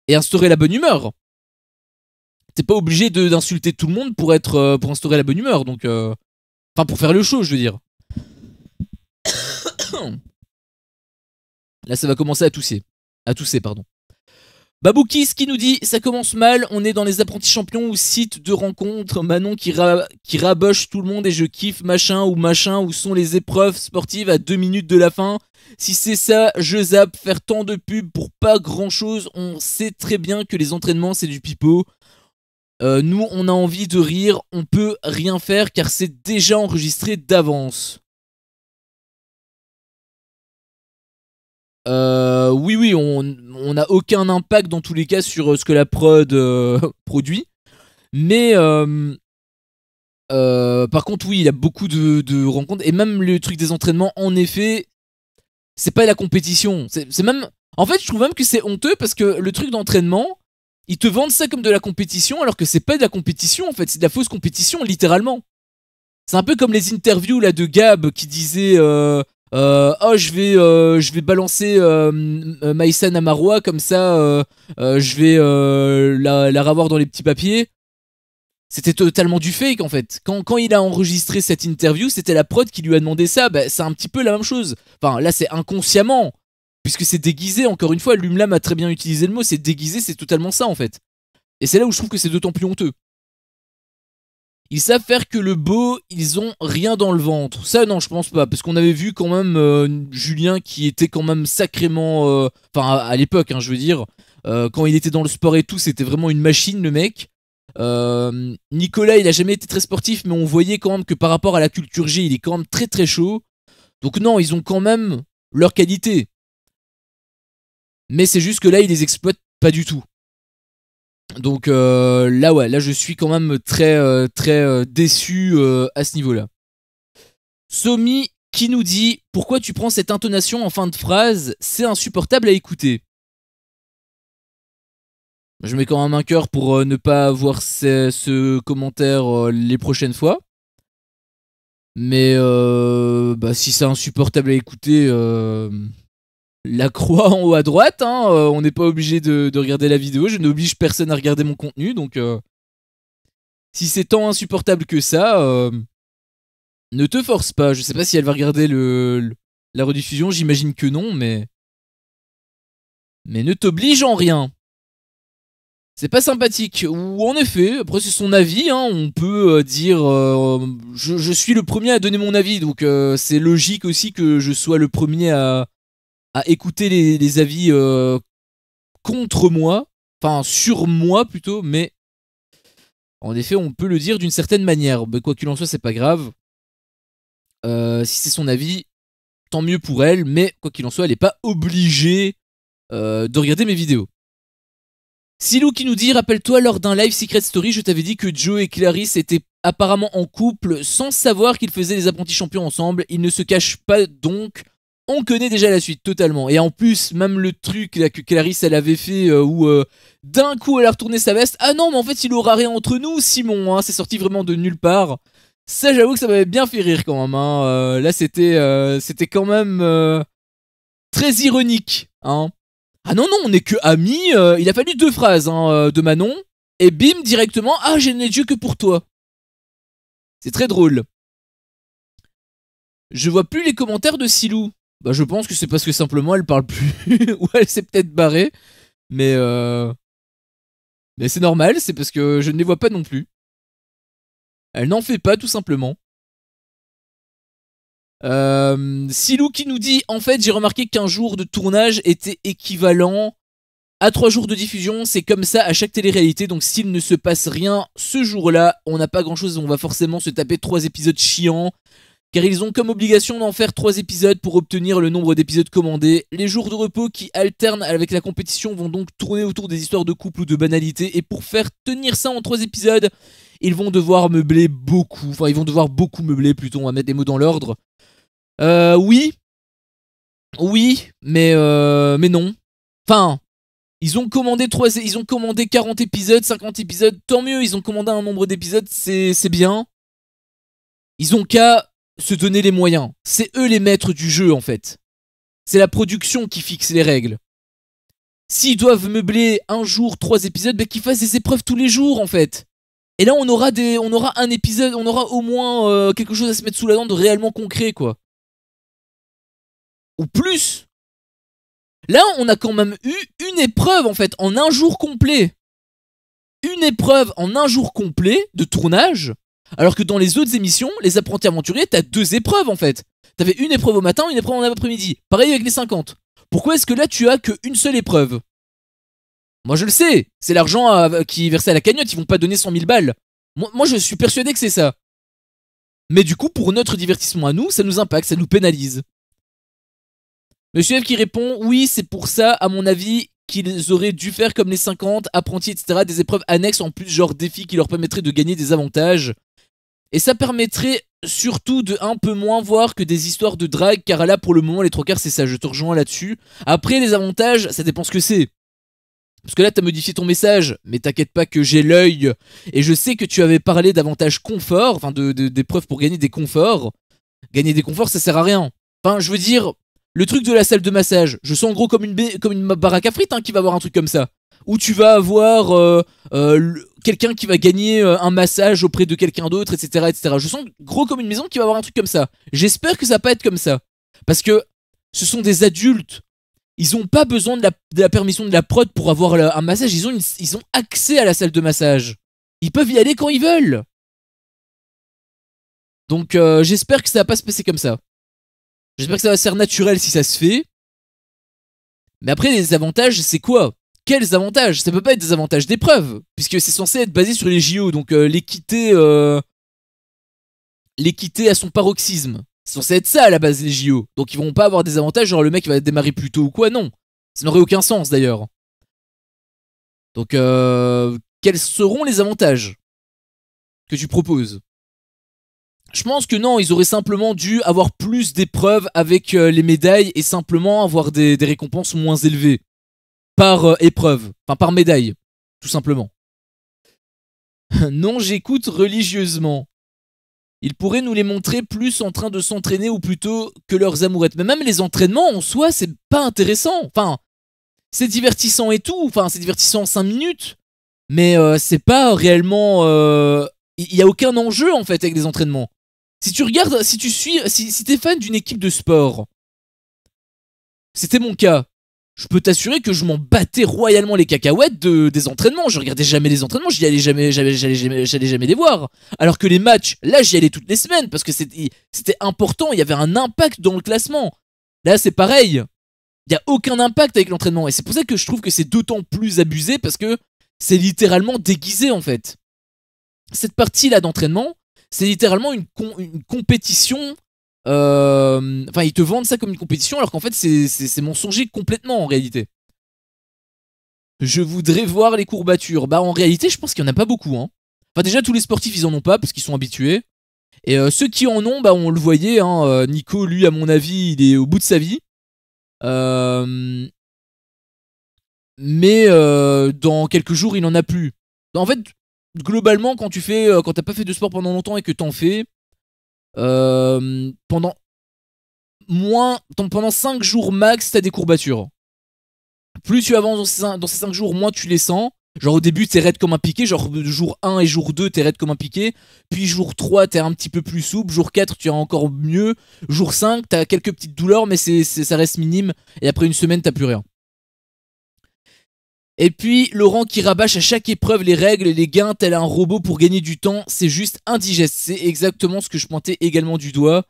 et instaurer la bonne humeur. T'es pas obligé d'insulter tout le monde pour instaurer la bonne humeur, donc enfin pour faire le show, je veux dire. Là, ça va commencer à tousser. Pardon. Baboukis qui nous dit ça commence mal, on est dans les apprentis champions ou site de rencontre. Manon qui raboche tout le monde et je kiffe machin où sont les épreuves sportives à 2 minutes de la fin. Si c'est ça, je zappe. Faire tant de pubs pour pas grand chose. On sait très bien que les entraînements c'est du pipeau. Nous, on a envie de rire, on peut rien faire car c'est déjà enregistré d'avance. Oui, on n'a aucun impact dans tous les cas sur ce que la prod produit. Mais par contre, oui, il y a beaucoup de rencontres. Et même le truc des entraînements, en effet, c'est pas la compétition. C'est même... En fait, je trouve même que c'est honteux parce que le truc d'entraînement... Ils te vendent ça comme de la compétition alors que c'est pas de la compétition en fait, c'est de la fausse compétition littéralement. C'est un peu comme les interviews là de Gab qui disait oh je vais balancer Maïsan à Marois comme ça je vais la revoir dans les petits papiers. C'était totalement du fake en fait. Quand il a enregistré cette interview, c'était la prod qui lui a demandé ça. Bah, c'est un petit peu la même chose. Enfin, là, c'est inconsciemment. Puisque c'est déguisé, encore une fois, Lumlam a très bien utilisé le mot, c'est déguisé, c'est totalement ça en fait. Et c'est là où je trouve que c'est d'autant plus honteux. Ils savent faire que le beau, ils ont rien dans le ventre. Ça, non, je pense pas. Parce qu'on avait vu quand même Julien qui était quand même sacrément. Enfin, à l'époque, hein, je veux dire. Quand il était dans le sport et tout, c'était vraiment une machine, le mec. Nicolas, il a jamais été très sportif, mais on voyait quand même que par rapport à la culture G, il est quand même très très chaud. Donc, non, ils ont quand même leur qualité. Mais c'est juste que là, ils les exploitent pas du tout. Donc là, ouais, là, je suis quand même très déçu à ce niveau-là. Somi qui nous dit « Pourquoi tu prends cette intonation en fin de phrase? C'est insupportable à écouter. » Je mets quand même un cœur pour ne pas avoir ce commentaire les prochaines fois. Mais bah, si c'est insupportable à écouter, la croix en haut à droite, hein, on n'est pas obligé de regarder la vidéo. Je n'oblige personne à regarder mon contenu. Donc si c'est tant insupportable que ça, ne te force pas. Je sais pas si elle va regarder la rediffusion, j'imagine que non, mais ne t'oblige en rien. C'est pas sympathique. Ou en effet, après c'est son avis, hein, on peut dire... je suis le premier à donner mon avis, donc c'est logique aussi que je sois le premier à écouter les avis contre moi, enfin sur moi plutôt, mais en effet on peut le dire d'une certaine manière. Mais quoi qu'il en soit, c'est pas grave. Si c'est son avis, tant mieux pour elle, mais quoi qu'il en soit, elle n'est pas obligée de regarder mes vidéos. Silou qui nous dit « Rappelle-toi, lors d'un live Secret Story, je t'avais dit que Joe et Clarisse étaient apparemment en couple sans savoir qu'ils faisaient les apprentis champions ensemble. Ils ne se cachent pas donc. On connaît déjà la suite totalement. Et en plus, même le truc là, que Clarisse elle avait fait où d'un coup elle a retourné sa veste. Ah non, mais en fait il aura rien entre nous, Simon. Hein, c'est sorti vraiment de nulle part. Ça, j'avoue que ça m'avait bien fait rire quand même. Hein. Là, c'était quand même très ironique. Hein. Ah non, non, on n'est que amis. Il a fallu 2 phrases hein, de Manon. Et bim, directement, ah, je n'ai Dieu que pour toi. C'est très drôle. Je vois plus les commentaires de Silou. Bah, je pense que c'est parce que simplement elle parle plus. Ou elle s'est peut-être barrée. Mais c'est normal, c'est parce que je ne les vois pas non plus. Elle n'en fait pas, tout simplement. Silou qui nous dit « En fait, j'ai remarqué qu'un jour de tournage était équivalent à 3 jours de diffusion. C'est comme ça à chaque télé-réalité. Donc s'il ne se passe rien ce jour-là, on n'a pas grand-chose. On va forcément se taper 3 épisodes chiants. Car ils ont comme obligation d'en faire 3 épisodes pour obtenir le nombre d'épisodes commandés. Les jours de repos qui alternent avec la compétition vont donc tourner autour des histoires de couple ou de banalité. Et pour faire tenir ça en 3 épisodes, ils vont devoir meubler beaucoup. Enfin, ils vont devoir beaucoup meubler plutôt. On va mettre les mots dans l'ordre. Oui. Oui, mais non. Enfin, ils ont commandé 40 épisodes, 50 épisodes, tant mieux, ils ont commandé un nombre d'épisodes, c'est bien. Ils ont qu'à se donner les moyens. C'est eux les maîtres du jeu en fait. C'est la production qui fixe les règles. S'ils doivent meubler un jour 3 épisodes, bah qu'ils fassent des épreuves tous les jours en fait. Et là on aura un épisode, on aura au moins quelque chose à se mettre sous la dent de réellement concret quoi. Ou plus. Là, on a quand même eu une épreuve, en fait, en un jour complet. Une épreuve en un jour complet de tournage. Alors que dans les autres émissions, les apprentis aventuriers, t'as 2 épreuves, en fait. T'avais une épreuve au matin, une épreuve en après-midi. Pareil avec les 50. Pourquoi est-ce que là, tu as qu'une seule épreuve? Moi, je le sais. C'est l'argent qui est versé à la cagnotte. Ils vont pas donner 100 000 balles. Moi, je suis persuadé que c'est ça. Mais du coup, pour notre divertissement à nous, ça nous impacte, ça nous pénalise. Monsieur F qui répond « Oui, c'est pour ça, à mon avis, qu'ils auraient dû faire comme les 50, apprentis, etc. Des épreuves annexes en plus, genre défis qui leur permettraient de gagner des avantages. Et ça permettrait surtout de un peu moins voir que des histoires de drague, car là, pour le moment, les 3/4, c'est ça, je te rejoins là-dessus. Après, les avantages, ça dépend ce que c'est. Parce que là, t'as modifié ton message, mais t'inquiète pas que j'ai l'œil. Et je sais que tu avais parlé d'avantages confort, enfin d'épreuves pour gagner des conforts. Gagner des conforts, ça sert à rien. Enfin, je veux dire... Le truc de la salle de massage, je sens en gros comme une baraque à frites hein, qui va avoir un truc comme ça. où tu vas avoir quelqu'un qui va gagner un massage auprès de quelqu'un d'autre, etc., etc. Je sens gros comme une maison qui va avoir un truc comme ça. J'espère que ça va pas être comme ça. Parce que ce sont des adultes. Ils ont pas besoin de la permission de la prod pour avoir un massage. Ils ont accès à la salle de massage. Ils peuvent y aller quand ils veulent. Donc j'espère que ça va pas se passer comme ça. J'espère que ça va se faire naturel si ça se fait. Mais après, les avantages, c'est quoi? Quels avantages? Ça peut pas être des avantages d'épreuve, puisque c'est censé être basé sur les JO, donc l'équité à son paroxysme. C'est censé être ça à la base des JO. Donc ils vont pas avoir des avantages, genre le mec va démarrer plus tôt ou quoi, non. Ça n'aurait aucun sens d'ailleurs. Donc quels seront les avantages que tu proposes? Je pense que non, ils auraient simplement dû avoir plus d'épreuves avec les médailles et simplement avoir des récompenses moins élevées. Par épreuve, enfin par médaille, tout simplement. Non, j'écoute religieusement. Ils pourraient nous les montrer plus en train de s'entraîner ou plutôt que leurs amourettes. Mais même les entraînements en soi, c'est pas intéressant. Enfin, c'est divertissant et tout. Enfin, c'est divertissant 5 minutes. Mais c'est pas réellement... Il y a aucun enjeu en fait avec les entraînements. Si tu regardes, si t'es fan d'une équipe de sport, c'était mon cas. Je peux t'assurer que je m'en battais royalement les cacahuètes des entraînements. Je regardais jamais les entraînements, j'allais jamais les voir. Alors que les matchs, là j'y allais toutes les semaines parce que c'était important, il y avait un impact dans le classement. Là c'est pareil, il n'y a aucun impact avec l'entraînement. Et c'est pour ça que je trouve que c'est d'autant plus abusé parce que c'est littéralement déguisé en fait. Cette partie-là d'entraînement, c'est littéralement une compétition. Enfin, ils te vendent ça comme une compétition alors qu'en fait c'est mensonger complètement en réalité. Je voudrais voir les courbatures. Bah en réalité je pense qu'il y en a pas beaucoup hein. Enfin déjà tous les sportifs ils en ont pas parce qu'ils sont habitués. Et ceux qui en ont, bah on le voyait hein, Nico lui à mon avis il est au bout de sa vie. Mais dans quelques jours il en a plus. En fait globalement quand t'as pas fait de sport pendant longtemps et que t'en fais pendant 5 jours max, t'as des courbatures. Plus tu avances dans ces 5 jours, moins tu les sens. Genre au début, t'es raide comme un piqué. Genre jour 1 et jour 2, t'es raide comme un piqué. Puis jour 3, t'es un petit peu plus souple. Jour 4, tu es encore mieux. Jour 5, t'as quelques petites douleurs, mais ça reste minime. Et après une semaine, t'as plus rien. Et puis Laurent qui rabâche à chaque épreuve les règles et les gains tel un robot pour gagner du temps, c'est juste indigeste. C'est exactement ce que je pointais également du doigt.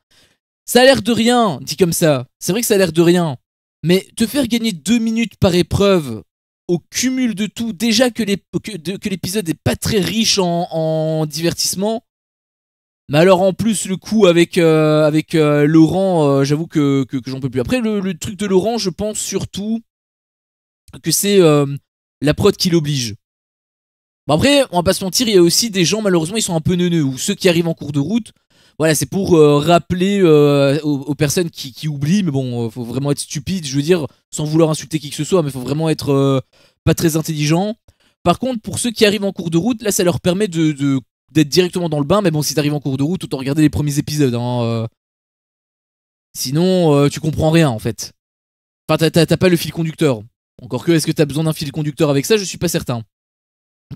Ça a l'air de rien, dit comme ça. C'est vrai que ça a l'air de rien. Mais te faire gagner 2 minutes par épreuve, au cumul de tout, déjà que l'épisode est pas très riche en divertissement. Mais alors en plus le coup avec Laurent, j'avoue que j'en peux plus. Après le truc de Laurent, je pense surtout que c'est la prod qui l'oblige. Bon après, on va pas se mentir, il y a aussi des gens malheureusement ils sont un peu neuneux, ou ceux qui arrivent en cours de route. Voilà, c'est pour rappeler aux personnes qui oublient, mais bon, faut vraiment être stupide, je veux dire, sans vouloir insulter qui que ce soit, mais faut vraiment être pas très intelligent. Par contre, pour ceux qui arrivent en cours de route, là, ça leur permet d'être directement dans le bain, mais bon, si t'arrives en cours de route, autant regarder les premiers épisodes, hein, sinon, tu comprends rien, en fait. Enfin, t'as pas le fil conducteur. Encore que, est-ce que t'as besoin d'un fil conducteur avec ça? Je suis pas certain.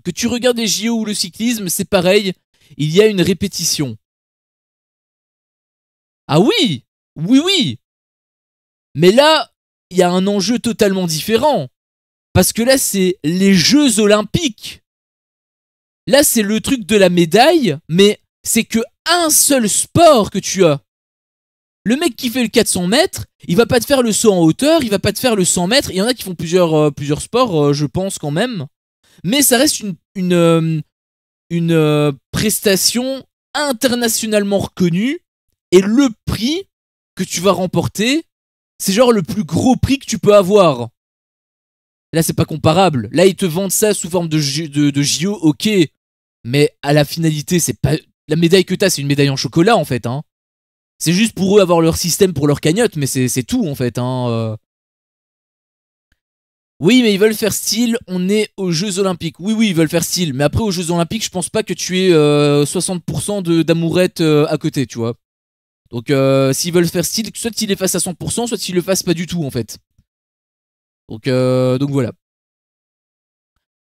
Que tu regardes les JO ou le cyclisme, c'est pareil, il y a une répétition. Ah oui, oui, oui. Mais là, il y a un enjeu totalement différent. Parce que là, c'est les Jeux Olympiques. Là, c'est le truc de la médaille, mais c'est que un seul sport que tu as. Le mec qui fait le 400 mètres, il va pas te faire le saut en hauteur, il va pas te faire le 100 mètres. Il y en a qui font plusieurs sports, je pense quand même. Mais ça reste une prestation internationalement reconnue. Et le prix que tu vas remporter, c'est genre le plus gros prix que tu peux avoir. Là, c'est pas comparable. Là, ils te vendent ça sous forme de JO, ok. Mais à la finalité, c'est pas. La médaille que t'as, c'est une médaille en chocolat, en fait. Hein. C'est juste pour eux avoir leur système pour leur cagnotte, mais c'est tout, en fait. Hein. Oui, mais ils veulent faire style, on est aux Jeux Olympiques. Oui, oui, ils veulent faire style. Mais après, aux Jeux Olympiques, je pense pas que tu aies 60% d'amourettes à côté, tu vois. Donc s'ils veulent faire style, soit ils les fassent à 100%, soit ils le fassent pas du tout en fait. Donc voilà.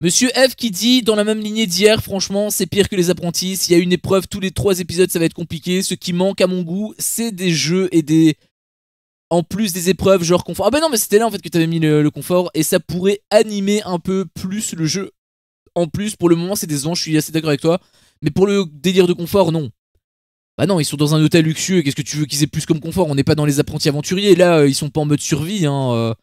Monsieur F qui dit, dans la même lignée d'hier, franchement, c'est pire que les apprentis. S'il y a une épreuve tous les 3 épisodes, ça va être compliqué. Ce qui manque à mon goût, c'est des jeux et des... En plus des épreuves, genre confort. Ah bah non, mais c'était là en fait que t'avais mis le confort. Et ça pourrait animer un peu plus le jeu. En plus, pour le moment, c'est décevant, je suis assez d'accord avec toi. Mais pour le délire de confort, non. Bah non, ils sont dans un hôtel luxueux. Qu'est-ce que tu veux qu'ils aient plus comme confort? On n'est pas dans les apprentis aventuriers. Là, ils sont pas en mode survie, hein.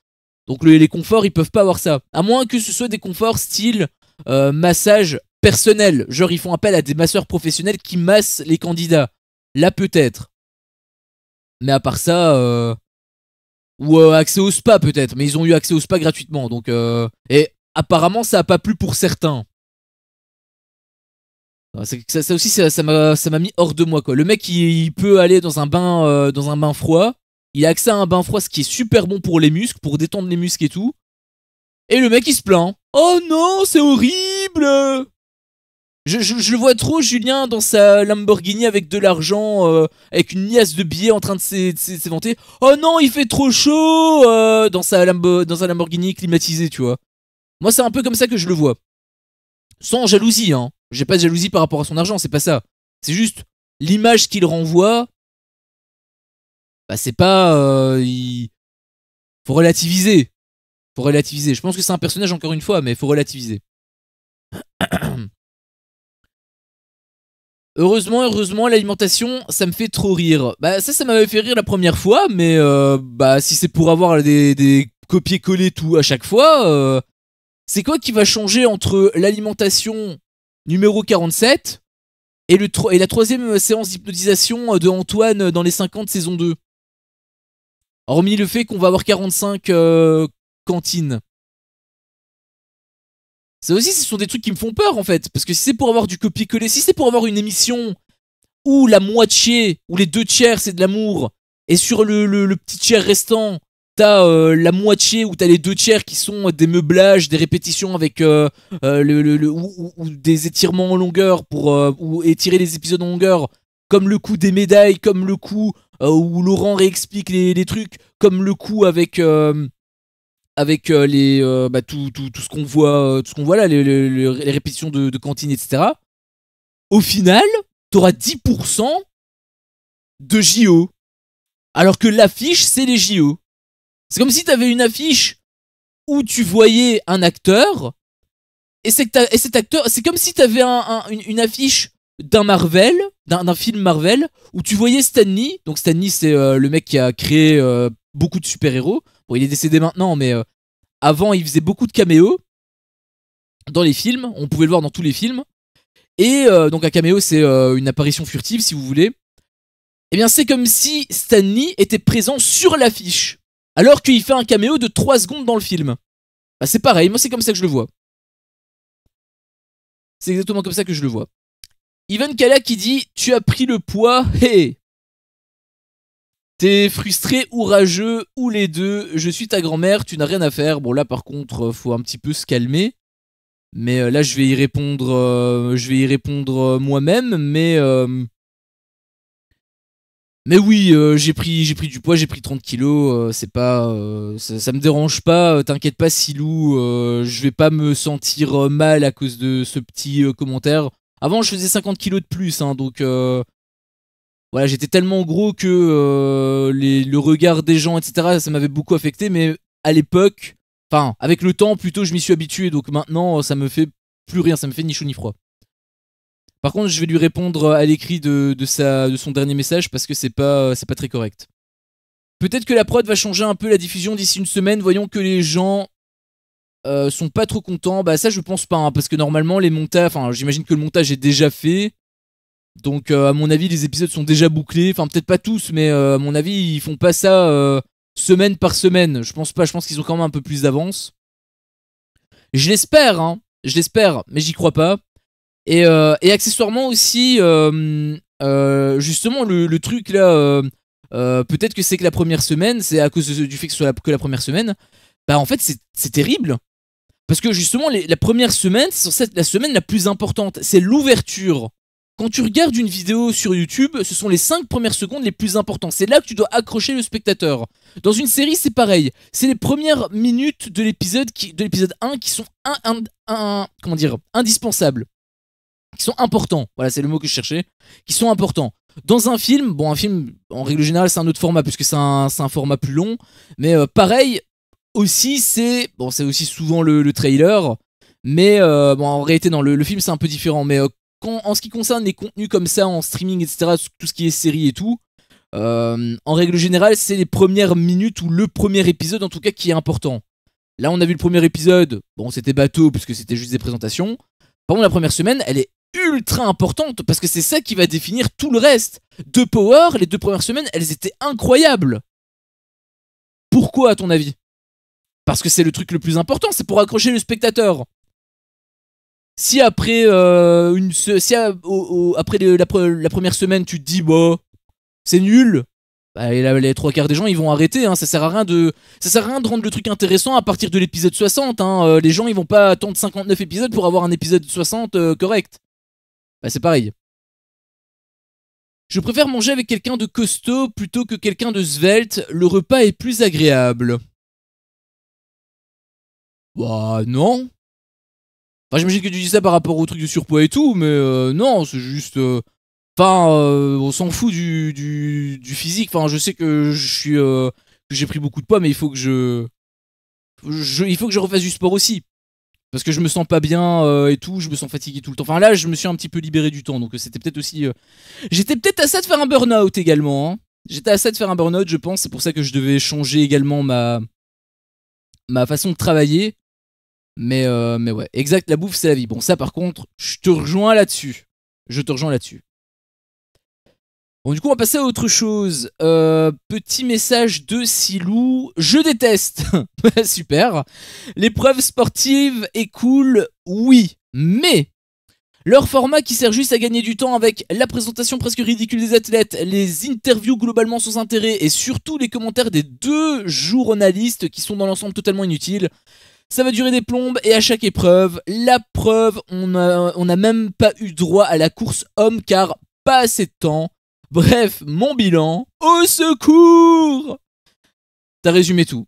Donc les conforts, ils peuvent pas avoir ça. À moins que ce soit des conforts style massage personnel. Genre, ils font appel à des masseurs professionnels qui massent les candidats. Là, peut-être. Mais à part ça... Ou accès au spa, peut-être. Mais ils ont eu accès au spa gratuitement. Donc, et apparemment, ça a pas plu pour certains. Ça aussi, ça m'a mis hors de moi, quoi. Le mec, il peut aller dans un bain froid. Il a accès à un bain froid, ce qui est super bon pour les muscles, pour détendre les muscles et tout. Et le mec, il se plaint. Oh non, c'est horrible! Je le vois trop, Julien, dans sa Lamborghini avec de l'argent, avec une liasse de billets en train de s'éventer. Oh non, il fait trop chaud dans sa Lamborghini climatisée, tu vois. Moi, c'est un peu comme ça que je le vois. Sans jalousie, hein. J'ai pas de jalousie par rapport à son argent, c'est pas ça. C'est juste l'image qu'il renvoie. Bah, c'est pas. Faut relativiser. Faut relativiser. Je pense que c'est un personnage, encore une fois, mais faut relativiser. Heureusement, l'alimentation, ça me fait trop rire. Bah, ça m'avait fait rire la première fois, mais bah, si c'est pour avoir des copier-coller tout à chaque fois, c'est quoi qui va changer entre l'alimentation numéro 47 et la troisième séance d'hypnotisation de Antoine dans les 50 saison 2? Hormis le fait qu'on va avoir 45 cantines. Ça aussi, ce sont des trucs qui me font peur en fait. Parce que si c'est pour avoir du copier-coller, si c'est pour avoir une émission où la moitié, ou les 2 tiers c'est de l'amour, et sur le petit tiers restant, t'as la moitié ou t'as les 2 tiers qui sont des meublages, des répétitions avec ou des étirements en longueur pour ou étirer les épisodes en longueur, comme le coup des médailles, comme le coup où Laurent réexplique les trucs, comme le coup avec bah, tout ce qu'on voit là, les répétitions de cantine, etc. Au final, t'auras 10% de JO. Alors que l'affiche, c'est les JO. C'est comme si t'avais une affiche où tu voyais un acteur, et cet acteur, c'est comme si t'avais une affiche d'un Marvel, d'un film Marvel, où tu voyais Stan Lee. Donc Stan Lee, c'est le mec qui a créé beaucoup de super-héros. Bon, il est décédé maintenant, mais avant, il faisait beaucoup de caméos dans les films. On pouvait le voir dans tous les films. Et donc un caméo, c'est une apparition furtive, si vous voulez. Eh bien, c'est comme si Stan Lee était présent sur l'affiche, alors qu'il fait un caméo de 3 secondes dans le film. Bah, c'est pareil, moi c'est comme ça que je le vois. C'est exactement comme ça que je le vois. Ivan Kala qui dit « Tu as pris le poids, hey !» T'es frustré ou rageux, ou les deux. Je suis ta grand-mère, tu n'as rien à faire. Bon, là, par contre, faut un petit peu se calmer. Mais là, je vais y répondre moi-même. Mais oui, j'ai pris du poids, j'ai pris 30 kilos. C'est pas, ça me dérange pas. T'inquiète pas, Silou. Je vais pas me sentir mal à cause de ce petit commentaire. Avant, je faisais 50 kilos de plus, hein, donc voilà, j'étais tellement gros que le regard des gens, etc., ça m'avait beaucoup affecté. Mais à l'époque, enfin, avec le temps, plutôt, je m'y suis habitué. Donc maintenant, ça me fait plus rien, ça me fait ni chaud ni froid. Par contre, je vais lui répondre à l'écrit de son dernier message parce que c'est pas très correct. Peut-être que la prod va changer un peu la diffusion d'ici une semaine. Voyons que les gens sont pas trop contents. Bah ça, je pense pas, hein, parce que normalement les montages, enfin, j'imagine que le montage est déjà fait. Donc à mon avis, les épisodes sont déjà bouclés. Enfin, peut-être pas tous, mais à mon avis, ils font pas ça semaine par semaine. Je pense pas. Je pense qu'ils ont quand même un peu plus d'avance. Je l'espère, hein. Je l'espère, mais j'y crois pas. Et accessoirement aussi, justement, le truc là, peut-être que c'est que la première semaine, c'est à cause du fait que ce soit que la première semaine. Bah en fait, c'est terrible. Parce que justement, la première semaine, c'est censé être la semaine la plus importante. C'est l'ouverture Quand tu regardes une vidéo sur YouTube, ce sont les 5 premières secondes les plus importantes. C'est là que tu dois accrocher le spectateur. Dans une série, c'est pareil. C'est les premières minutes de l'épisode 1 qui sont comment dire, indispensables. Qui sont importants. Voilà, c'est le mot que je cherchais. Qui sont importants. Dans un film, bon, un film, en règle générale, c'est un autre format, puisque c'est un format plus long. Mais pareil, aussi, c'est aussi souvent le trailer. Mais bon, en réalité, non, le film, c'est un peu différent. Mais en ce qui concerne les contenus comme ça, en streaming, etc., tout ce qui est série et tout, en règle générale, c'est les premières minutes ou le premier épisode, en tout cas, qui est important. Là, on a vu le premier épisode. Bon, c'était bateau, puisque c'était juste des présentations. Par contre, la première semaine, elle est ultra importante parce que c'est ça qui va définir tout le reste. De Power, les 2 premières semaines, elles étaient incroyables. Pourquoi, à ton avis? Parce que c'est le truc le plus important, c'est pour accrocher le spectateur. Si après, après la première semaine, tu te dis, bah, c'est nul, bah, les 3/4 des gens, ils vont arrêter. Hein. Ça sert à rien de rendre le truc intéressant à partir de l'épisode 60. Hein. Les gens, ils vont pas attendre 59 épisodes pour avoir un épisode 60 correct. Bah, c'est pareil. Je préfère manger avec quelqu'un de costaud plutôt que quelqu'un de svelte. Le repas est plus agréable. Bah, non. Enfin, j'imagine que tu dis ça par rapport au truc du surpoids et tout, mais non, c'est juste. Enfin, on s'en fout du physique. Enfin, je sais que que j'ai pris beaucoup de poids, mais il faut que il faut que je refasse du sport aussi. Parce que je me sens pas bien et tout, je me sens fatigué tout le temps. Enfin là, je me suis un petit peu libéré du temps, donc c'était peut-être aussi... J'étais peut-être à ça de faire un burn-out également. Hein. J'étais à ça de faire un burn-out, je pense. C'est pour ça que je devais changer également ma façon de travailler. Mais ouais, exact, la bouffe, c'est la vie. Bon, ça par contre, je te rejoins là-dessus. Je te rejoins là-dessus. Bon, du coup, on va passer à autre chose. Petit message de Silou. Je déteste. Super. L'épreuve sportive est cool, oui. Mais leur format qui sert juste à gagner du temps avec la présentation presque ridicule des athlètes, les interviews globalement sans intérêt et surtout les commentaires des 2 journalistes qui sont dans l'ensemble totalement inutiles. Ça va durer des plombes et à chaque épreuve, la preuve, on a même pas eu droit à la course homme car pas assez de temps. Bref, mon bilan, au secours! T'as résumé tout.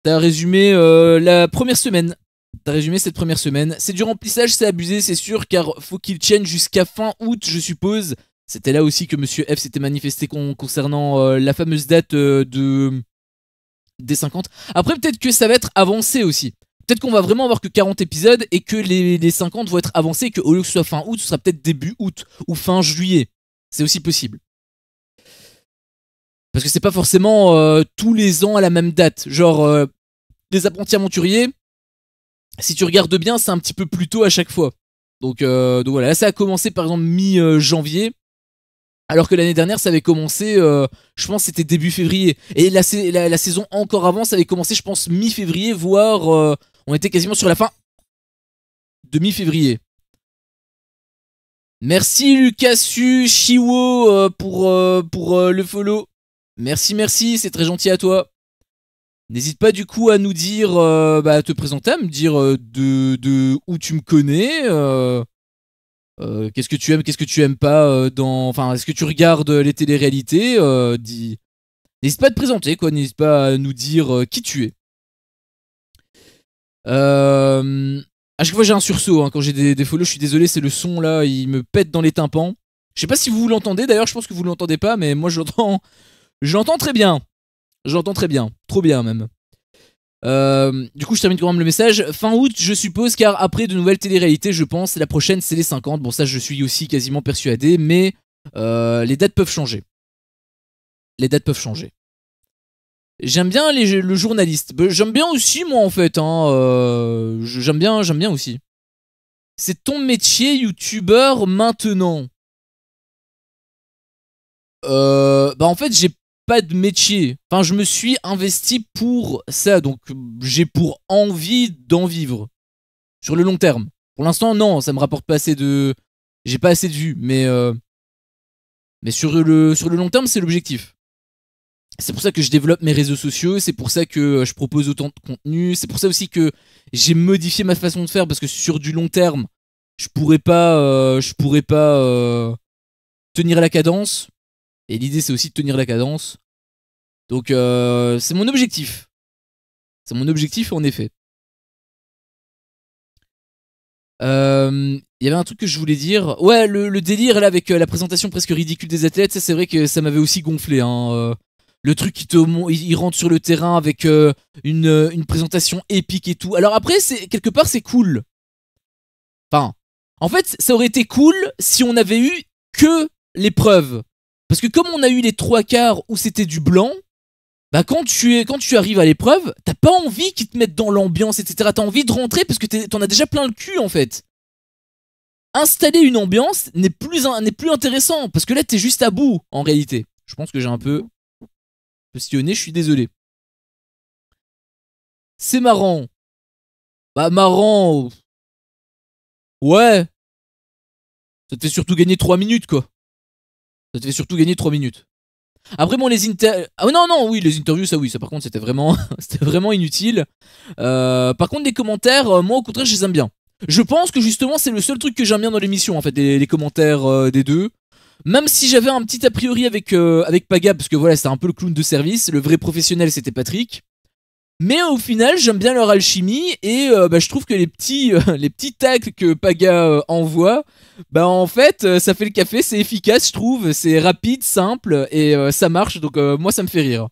T'as résumé la première semaine. T'as résumé cette première semaine. C'est du remplissage, c'est abusé, c'est sûr, car faut qu'il tienne jusqu'à fin août, je suppose. C'était là aussi que Monsieur F s'était manifesté concernant la fameuse date des 50. Après, peut-être que ça va être avancé aussi. Peut-être qu'on va vraiment avoir que 40 épisodes et que les 50 vont être avancés et qu'au lieu que ce soit fin août, ce sera peut-être début août ou fin juillet. C'est aussi possible. Parce que c'est pas forcément tous les ans à la même date. Genre, les apprentis aventuriers, si tu regardes bien, c'est un petit peu plus tôt à chaque fois. Donc voilà, là ça a commencé par exemple mi-janvier. Alors que l'année dernière, ça avait commencé, je pense c'était début février. Et la saison encore avant, ça avait commencé, je pense, mi-février, voire on était quasiment sur la fin de mi-février. Merci Lucasu Chiwo pour le follow. Merci, c'est très gentil à toi. N'hésite pas du coup à nous dire, à te présenter, à me dire de où tu me connais, qu'est-ce que tu aimes, qu'est-ce que tu aimes pas enfin, est-ce que tu regardes les téléréalités, n'hésite pas à te présenter, quoi, n'hésite pas à nous dire qui tu es. À chaque fois j'ai un sursaut hein, quand j'ai des follow, je suis désolé, c'est le son là, il me pète dans les tympans. Je sais pas si vous l'entendez, d'ailleurs je pense que vous l'entendez pas, mais moi je l'entends très bien. J'entends très bien, trop bien même. Du coup je termine quand même le message. Fin août je suppose, car après de nouvelles téléréalités je pense. La prochaine c'est les 50. Bon ça je suis aussi quasiment persuadé. Mais les dates peuvent changer. Les dates peuvent changer. J'aime bien le journaliste. J'aime bien aussi moi en fait hein. J'aime bien aussi. C'est ton métier youtubeur maintenant. En fait j'ai pas de métier. Enfin, je me suis investi pour ça, donc j'ai pour envie d'en vivre. Sur le long terme. Pour l'instant, non, ça me rapporte pas assez de... J'ai pas assez de vues, mais sur le long terme, c'est l'objectif. C'est pour ça que je développe mes réseaux sociaux, c'est pour ça que je propose autant de contenu, c'est pour ça aussi que j'ai modifié ma façon de faire, parce que sur du long terme, je pourrais pas tenir la cadence. Et l'idée, c'est aussi de tenir la cadence. Donc, c'est mon objectif. C'est mon objectif, en effet. Il y avait un truc que je voulais dire. Ouais, le délire là avec la présentation presque ridicule des athlètes, ça c'est vrai que ça m'avait aussi gonflé. Hein. Le truc qui il rentre sur le terrain avec une présentation épique et tout. Alors après, quelque part c'est cool. Enfin, en fait, ça aurait été cool si on avait eu que l'épreuve. Parce que comme on a eu les 3/4 où c'était du blanc, bah quand tu arrives à l'épreuve, t'as pas envie qu'ils te mettent dans l'ambiance, etc. T'as envie de rentrer parce que t'en as déjà plein le cul en fait. Installer une ambiance n'est plus intéressant parce que là t'es juste à bout en réalité. Je pense que j'ai un peu sillonné, je suis désolé. C'est marrant. Bah marrant. Ouais. Ça te fait surtout gagner 3 minutes quoi. Ça te fait surtout gagner 3 minutes. Après bon les interviews... Ah non, oui les interviews ça oui, ça par contre c'était vraiment, c'était vraiment inutile. Par contre les commentaires, moi au contraire je les aime bien. Je pense que justement c'est le seul truc que j'aime bien dans l'émission en fait, les commentaires des deux. Même si j'avais un petit a priori avec Paga, parce que voilà c'était un peu le clown de service, le vrai professionnel c'était Patrick. Mais au final j'aime bien leur alchimie et je trouve que les petits tacles que Paga envoie, bah en fait ça fait le café, c'est efficace je trouve, c'est rapide, simple et ça marche donc moi ça me fait rire.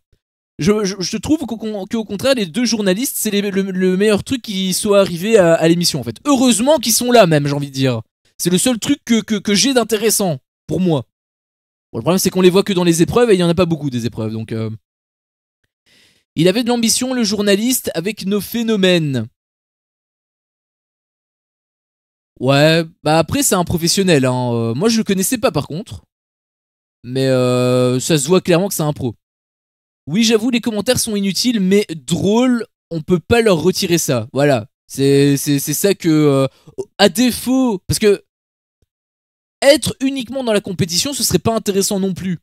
Je trouve qu'au contraire les deux journalistes c'est le meilleur truc qui soit arrivé à l'émission en fait. Heureusement qu'ils sont là même j'ai envie de dire. C'est le seul truc que j'ai d'intéressant pour moi. Bon, le problème c'est qu'on les voit que dans les épreuves et il y en a pas beaucoup des épreuves donc... Il avait de l'ambition, le journaliste, avec nos phénomènes. Ouais, bah après c'est un professionnel. Hein. Moi je le connaissais pas par contre. Mais ça se voit clairement que c'est un pro. Oui j'avoue les commentaires sont inutiles mais drôles, on peut pas leur retirer ça. Voilà, c'est ça que... à défaut... Parce que être uniquement dans la compétition ce serait pas intéressant non plus.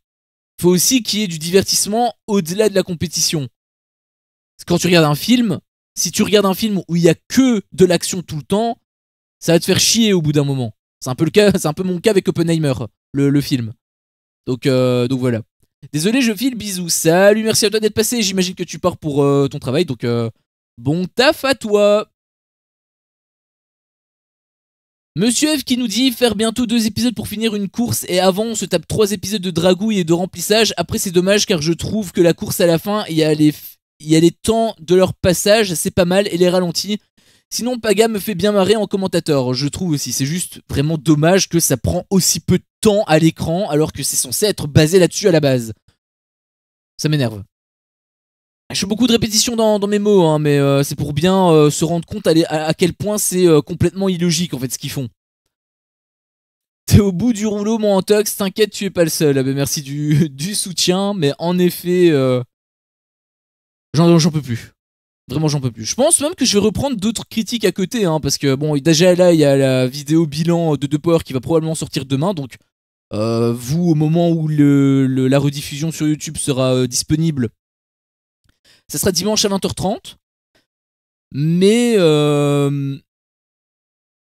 Faut aussi qu'il y ait du divertissement au-delà de la compétition. Quand tu regardes un film, si tu regardes un film où il y a que de l'action tout le temps, ça va te faire chier au bout d'un moment. C'est un peu le cas, c'est un peu mon cas avec Oppenheimer, le film. Donc voilà. Désolé, je file, bisous. Salut, merci à toi d'être passé. J'imagine que tu pars pour ton travail, donc bon taf à toi. Monsieur F qui nous dit faire bientôt 2 épisodes pour finir une course et avant on se tape 3 épisodes de dragouille et de remplissage. Après c'est dommage car je trouve que la course à la fin, il y a les temps de leur passage, c'est pas mal, et les ralentis. Sinon, Paga me fait bien marrer en commentateur, je trouve aussi. C'est juste vraiment dommage que ça prend aussi peu de temps à l'écran, alors que c'est censé être basé là-dessus à la base. Ça m'énerve. Je fais beaucoup de répétitions dans mes mots, hein, mais c'est pour bien se rendre compte à quel point c'est complètement illogique, en fait, ce qu'ils font. T'es au bout du rouleau, mon Antox, t'inquiète, tu es pas le seul. Ah ben, merci du soutien, mais en effet... J'en peux plus. Vraiment, j'en peux plus. Je pense même que je vais reprendre d'autres critiques à côté, hein, parce que bon, déjà là, il y a la vidéo bilan de The Power qui va probablement sortir demain, donc vous, au moment où la rediffusion sur YouTube sera disponible, ça sera dimanche à 20h30. Mais ouais,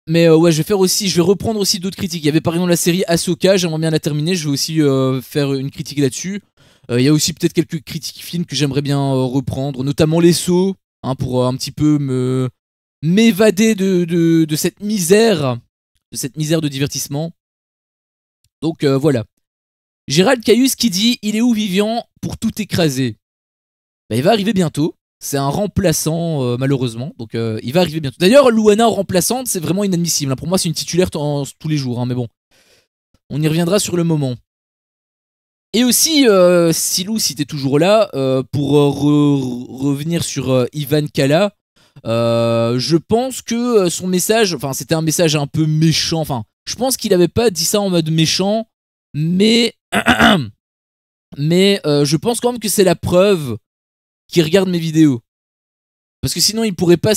je vais reprendre aussi d'autres critiques. Il y avait par exemple la série Ahsoka, j'aimerais bien la terminer, je vais aussi faire une critique là-dessus. Il y a aussi peut-être quelques critiques films que j'aimerais bien reprendre, notamment Les Sceaux, hein, pour un petit peu m'évader de cette misère de divertissement. Donc voilà. Gérald Caius qui dit il est où Vivian pour tout écraser. Bah, il va arriver bientôt. C'est un remplaçant malheureusement, donc il va arriver bientôt. D'ailleurs, Luana remplaçante, c'est vraiment inadmissible. Hein. Pour moi, c'est une titulaire tous les jours, hein, mais bon, on y reviendra sur le moment. Et aussi, Silou, si t'es toujours là, pour revenir sur Ivan Kala, je pense que son message, enfin c'était un message un peu méchant, enfin je pense qu'il avait pas dit ça en mode méchant, mais je pense quand même que c'est la preuve qu'il regarde mes vidéos. Parce que sinon il pourrait pas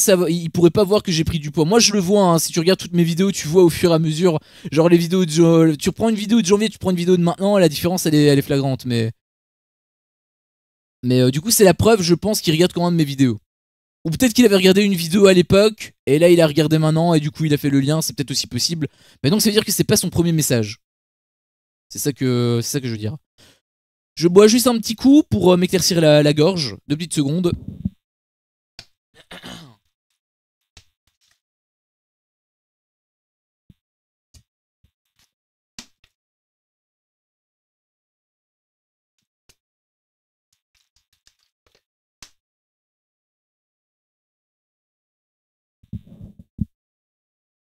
voir que j'ai pris du poids. Moi je le vois, hein, si tu regardes toutes mes vidéos, tu vois au fur et à mesure, genre les vidéos tu prends une vidéo de janvier, tu prends une vidéo de maintenant, la différence elle est flagrante, mais du coup c'est la preuve, je pense, qu'il regarde quand même mes vidéos. Ou peut-être qu'il avait regardé une vidéo à l'époque, et là il a regardé maintenant, et du coup il a fait le lien, c'est peut-être aussi possible. Mais donc ça veut dire que c'est pas son premier message. C'est ça que je veux dire. Je bois juste un petit coup pour m'éclaircir la gorge. 2 petites secondes.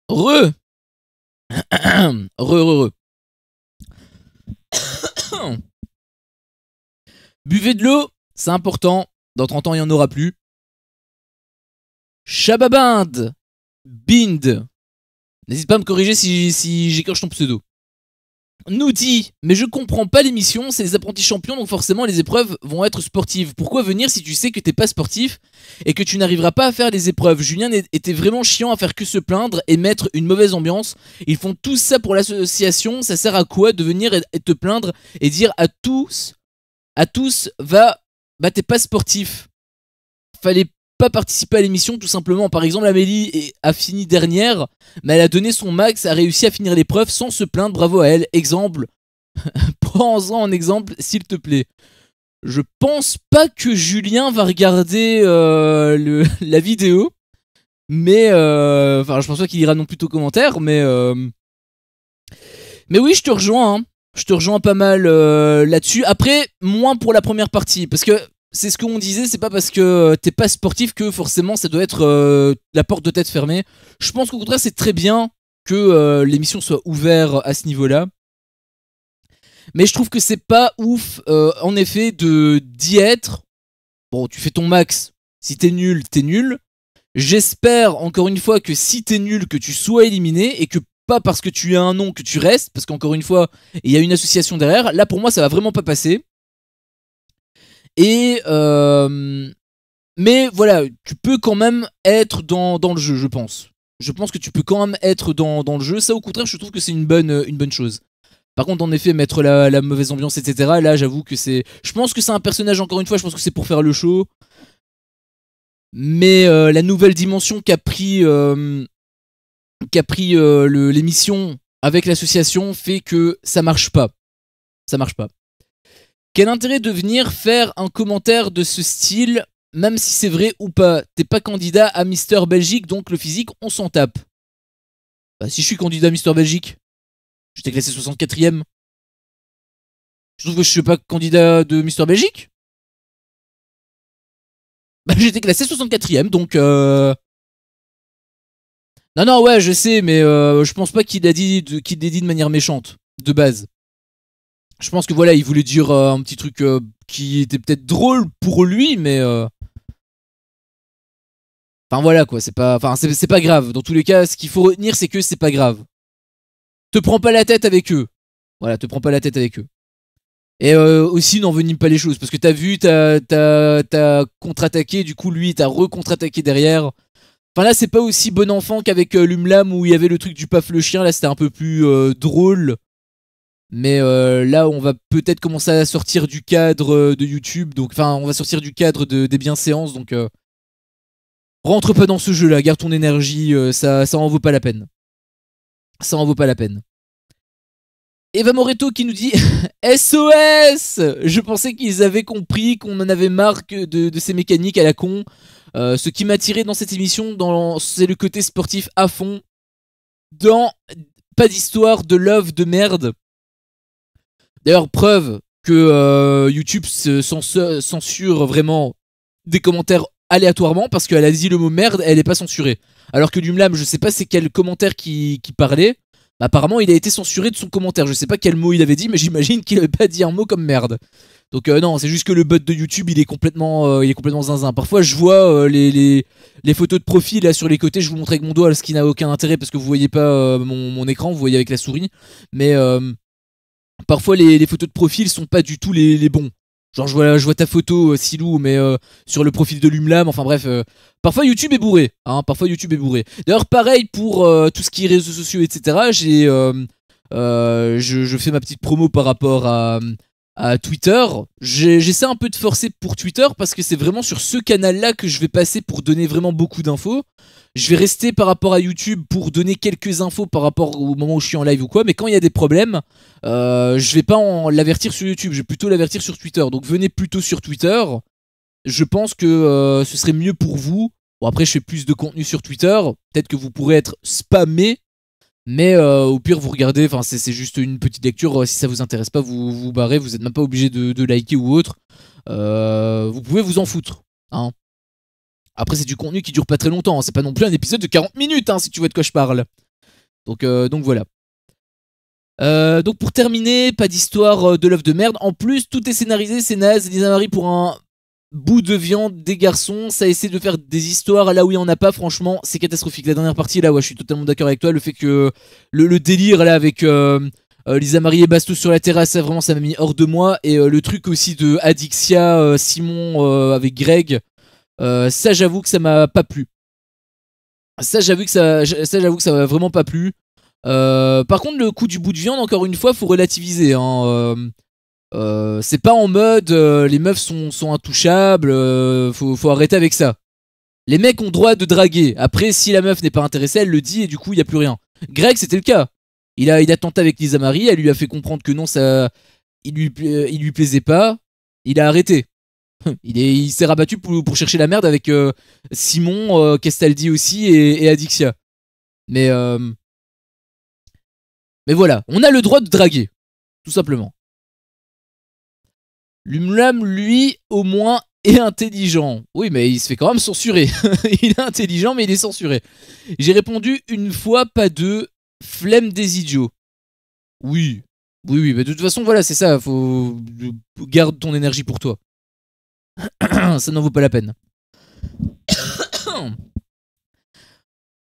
Re. Re. Buvez de l'eau, c'est important. Dans 30 ans, il n'y en aura plus. Shababind. Bind. N'hésite pas à me corriger si j'écorche ton pseudo. Nous dit, mais je comprends pas l'émission, c'est les apprentis champions, donc forcément les épreuves vont être sportives. Pourquoi venir si tu sais que t'es pas sportif et que tu n'arriveras pas à faire les épreuves? Julien était vraiment chiant à faire que se plaindre et mettre une mauvaise ambiance. Ils font tout ça pour l'association, ça sert à quoi de venir et te plaindre et dire à tous, bah t'es pas sportif. Fallait pas participer à l'émission tout simplement. Par exemple, Amélie a fini dernière, mais elle a donné son max, a réussi à finir l'épreuve sans se plaindre, bravo à elle. Exemple, prends-en en exemple s'il te plaît. Je pense pas que Julien va regarder la vidéo, mais enfin je pense pas qu'il ira non plus aux commentaires, mais oui, je te rejoins, hein. Je te rejoins pas mal là-dessus. Après, moins pour la première partie, parce que c'est ce qu'on disait, c'est pas parce que t'es pas sportif que forcément ça doit être la porte de tête fermée. Je pense qu'au contraire, c'est très bien que l'émission soit ouverte à ce niveau-là. Mais je trouve que c'est pas ouf, en effet, d'y être. Bon, tu fais ton max. Si t'es nul, t'es nul. J'espère, encore une fois, que si t'es nul, que tu sois éliminé et que pas parce que tu as un nom que tu restes, parce qu'encore une fois, il y a une association derrière. Là, pour moi, ça va vraiment pas passer. Et mais voilà, tu peux quand même être dans le jeu, je pense. Je pense que tu peux quand même être dans le jeu. Ça, au contraire, je trouve que c'est une bonne chose. Par contre, en effet, mettre la mauvaise ambiance, etc. Là, j'avoue que c'est... Je pense que c'est un personnage, encore une fois, je pense que c'est pour faire le show. Mais la nouvelle dimension qu'a pris l'émission avec l'association fait que ça marche pas. Ça marche pas. Quel intérêt de venir faire un commentaire de ce style, même si c'est vrai ou pas? T'es pas candidat à Mister Belgique, donc le physique, on s'en tape. Bah si je suis candidat à Mister Belgique, j'étais classé 64ème. Je trouve que je suis pas candidat de Mister Belgique. Bah j'étais classé 64ème, donc Non, ouais, je sais, mais je pense pas qu'il l'ait dit de manière méchante, de base. Je pense que voilà, il voulait dire un petit truc qui était peut-être drôle pour lui, mais enfin voilà quoi, c'est pas grave. Dans tous les cas, ce qu'il faut retenir, c'est que c'est pas grave. Te prends pas la tête avec eux. Voilà, te prends pas la tête avec eux. Et aussi n'envenime pas les choses, parce que t'as vu, t'as contre-attaqué, du coup lui t'as re-contre-attaqué derrière. Enfin là c'est pas aussi bon enfant qu'avec Lumlam où il y avait le truc du paf le chien, là c'était un peu plus drôle. Mais là, on va peut-être commencer à sortir du cadre de YouTube. Donc, enfin, on va sortir du cadre des bienséances. Donc, rentre pas dans ce jeu-là. Garde ton énergie. Ça en vaut pas la peine. Ça en vaut pas la peine. Eva Moreto qui nous dit SOS. Je pensais qu'ils avaient compris qu'on en avait marre de ces mécaniques à la con. Ce qui m'a tiré dans cette émission, c'est le côté sportif à fond. Dans pas d'histoire de love de merde. D'ailleurs, preuve que YouTube censure vraiment des commentaires aléatoirement parce qu'elle a dit le mot merde, elle est pas censurée. Alors que Lumlam, je sais pas c'est quel commentaire qui parlait. Apparemment, il a été censuré de son commentaire. Je sais pas quel mot il avait dit, mais j'imagine qu'il avait pas dit un mot comme merde. Donc non, c'est juste que le bot de YouTube, il est complètement zinzin. Parfois, je vois les photos de profil là sur les côtés. Je vous montre avec mon doigt, ce qui n'a aucun intérêt parce que vous voyez pas mon écran, vous voyez avec la souris. Mais parfois les photos de profil sont pas du tout les bons. Genre je vois ta photo Silou, mais sur le profil de Lumlam, enfin bref. Parfois YouTube est bourré, hein, parfois YouTube est bourré. D'ailleurs pareil pour tout ce qui est réseaux sociaux, etc. Je fais ma petite promo par rapport à à Twitter. J'essaie un peu de forcer pour Twitter parce que c'est vraiment sur ce canal-là que je vais passer pour donner vraiment beaucoup d'infos. Je vais rester par rapport à YouTube pour donner quelques infos par rapport au moment où je suis en live ou quoi, mais quand il y a des problèmes, je vais pas l'avertir sur YouTube, je vais plutôt l'avertir sur Twitter. Donc venez plutôt sur Twitter. Je pense que ce serait mieux pour vous. Bon, après je fais plus de contenu sur Twitter, peut-être que vous pourrez être spammé, mais au pire vous regardez, enfin c'est juste une petite lecture, si ça vous intéresse pas vous vous barrez, vous êtes même pas obligé de liker ou autre. Vous pouvez vous en foutre, hein. Après c'est du contenu qui dure pas très longtemps, hein. C'est pas non plus un épisode de 40 minutes, hein, si tu vois de quoi je parle. Donc voilà. Donc pour terminer, pas d'histoire de l'œuf de merde. En plus, tout est scénarisé, c'est naze. Lisa Marie pour un bout de viande des garçons, ça essaie de faire des histoires là où il y en a pas. Franchement, c'est catastrophique. La dernière partie là, ouais, je suis totalement d'accord avec toi. Le fait que le délire là avec Lisa Marie et Bastos sur la terrasse, ça vraiment ça m'a mis hors de moi. Et le truc aussi de Adixia, Simon avec Greg, ça j'avoue que ça m'a pas plu. Ça j'avoue que ça m'a vraiment pas plu. Par contre, le coup du bout de viande, encore une fois, faut relativiser, hein. C'est pas en mode les meufs sont intouchables, faut arrêter avec ça. Les mecs ont droit de draguer. Après, si la meuf n'est pas intéressée, elle le dit et du coup, il y a plus rien. Greg, c'était le cas. Il a tenté avec Lisa Marie, elle lui a fait comprendre que non, ça, il lui plaisait pas. Il a arrêté. Il s'est rabattu pour chercher la merde avec Simon, Castaldi aussi et Adixia. Mais voilà, on a le droit de draguer, tout simplement. Lumlam, lui, au moins, est intelligent. Oui, mais il se fait quand même censurer. Il est intelligent, mais il est censuré. J'ai répondu une fois, pas deux. Flemme des idiots. Oui. Oui, mais de toute façon, voilà, c'est ça. Faut... Garde ton énergie pour toi. Ça n'en vaut pas la peine.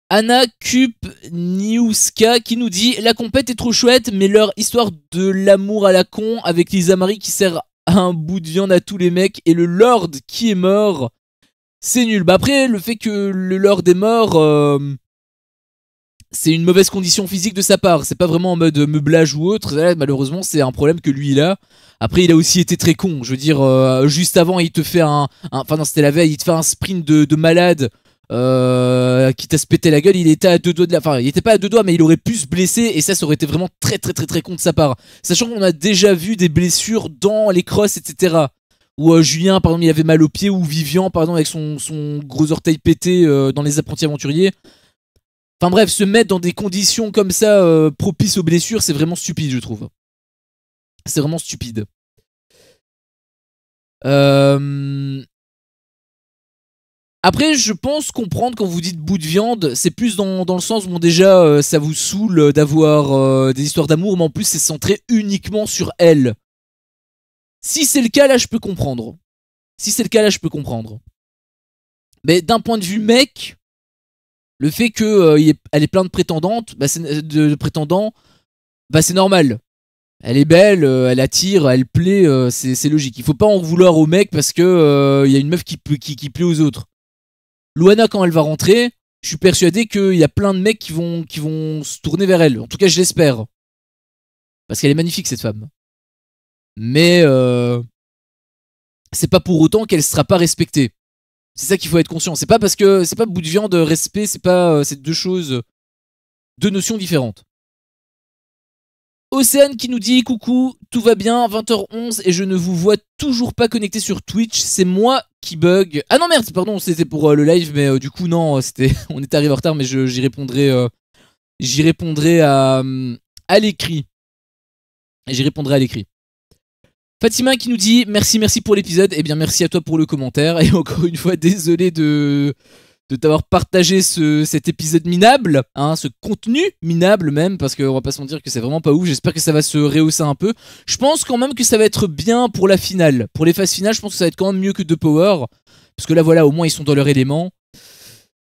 Anna Cup Niuska qui nous dit: la compète est trop chouette, mais leur histoire de l'amour à la con avec Lisa Marie qui sert un bout de viande à tous les mecs et le Lord qui est mort, c'est nul. Bah après, le fait que le Lord est mort, c'est une mauvaise condition physique de sa part. C'est pas vraiment en mode meublage ou autre. Là, malheureusement, c'est un problème que lui il a. Après, il a aussi été très con. Je veux dire, juste avant, il te fait enfin non, c'était la veille, il te fait un sprint de malade. Quitte à se péter la gueule, il était à deux doigts de la... Enfin, il était pas à deux doigts, mais il aurait pu se blesser et ça aurait été vraiment très très très très con de sa part. Sachant qu'on a déjà vu des blessures dans les crosses, etc. Où Julien, par exemple, il avait mal au pied, ou Vivian, par exemple, avec son gros orteil pété dans Les Apprentis Aventuriers. Enfin bref, se mettre dans des conditions comme ça propices aux blessures, c'est vraiment stupide, je trouve. C'est vraiment stupide. Après, je pense comprendre quand vous dites bout de viande, c'est plus dans le sens où bon, déjà ça vous saoule d'avoir des histoires d'amour, mais en plus c'est centré uniquement sur elle. Si c'est le cas, là je peux comprendre. Si c'est le cas, là je peux comprendre. Mais d'un point de vue mec, le fait qu'elle ait plein de prétendantes, de prétendants, bah c'est normal. Elle est belle, elle attire, elle plaît, c'est logique. Il faut pas en vouloir au mec parce que y a une meuf qui plaît aux autres. Luana, quand elle va rentrer, je suis persuadé qu'il y a plein de mecs qui vont se tourner vers elle. En tout cas, je l'espère. Parce qu'elle est magnifique, cette femme. Mais c'est pas pour autant qu'elle sera pas respectée. C'est ça qu'il faut être conscient. C'est pas parce que c'est pas bout de viande, respect, c'est pas c'est deux choses, deux notions différentes. Océane qui nous dit: coucou, tout va bien, 20h11 et je ne vous vois toujours pas connecté sur Twitch, c'est moi qui bug. Ah non merde, pardon, c'était pour le live, mais du coup non, c'était on était arrivé en retard, mais j'y répondrai à l'écrit. J'y répondrai à l'écrit. Fatima qui nous dit: merci pour l'épisode. Eh bien merci à toi pour le commentaire et encore une fois désolé de t'avoir partagé cet épisode minable, hein, ce contenu minable même, parce qu'on va pas se mentir que c'est vraiment pas ouf. J'espère que ça va se rehausser un peu. Je pense quand même que ça va être bien pour la finale. Pour les phases finales, je pense que ça va être quand même mieux que The Power. Parce que là, voilà, au moins ils sont dans leur élément.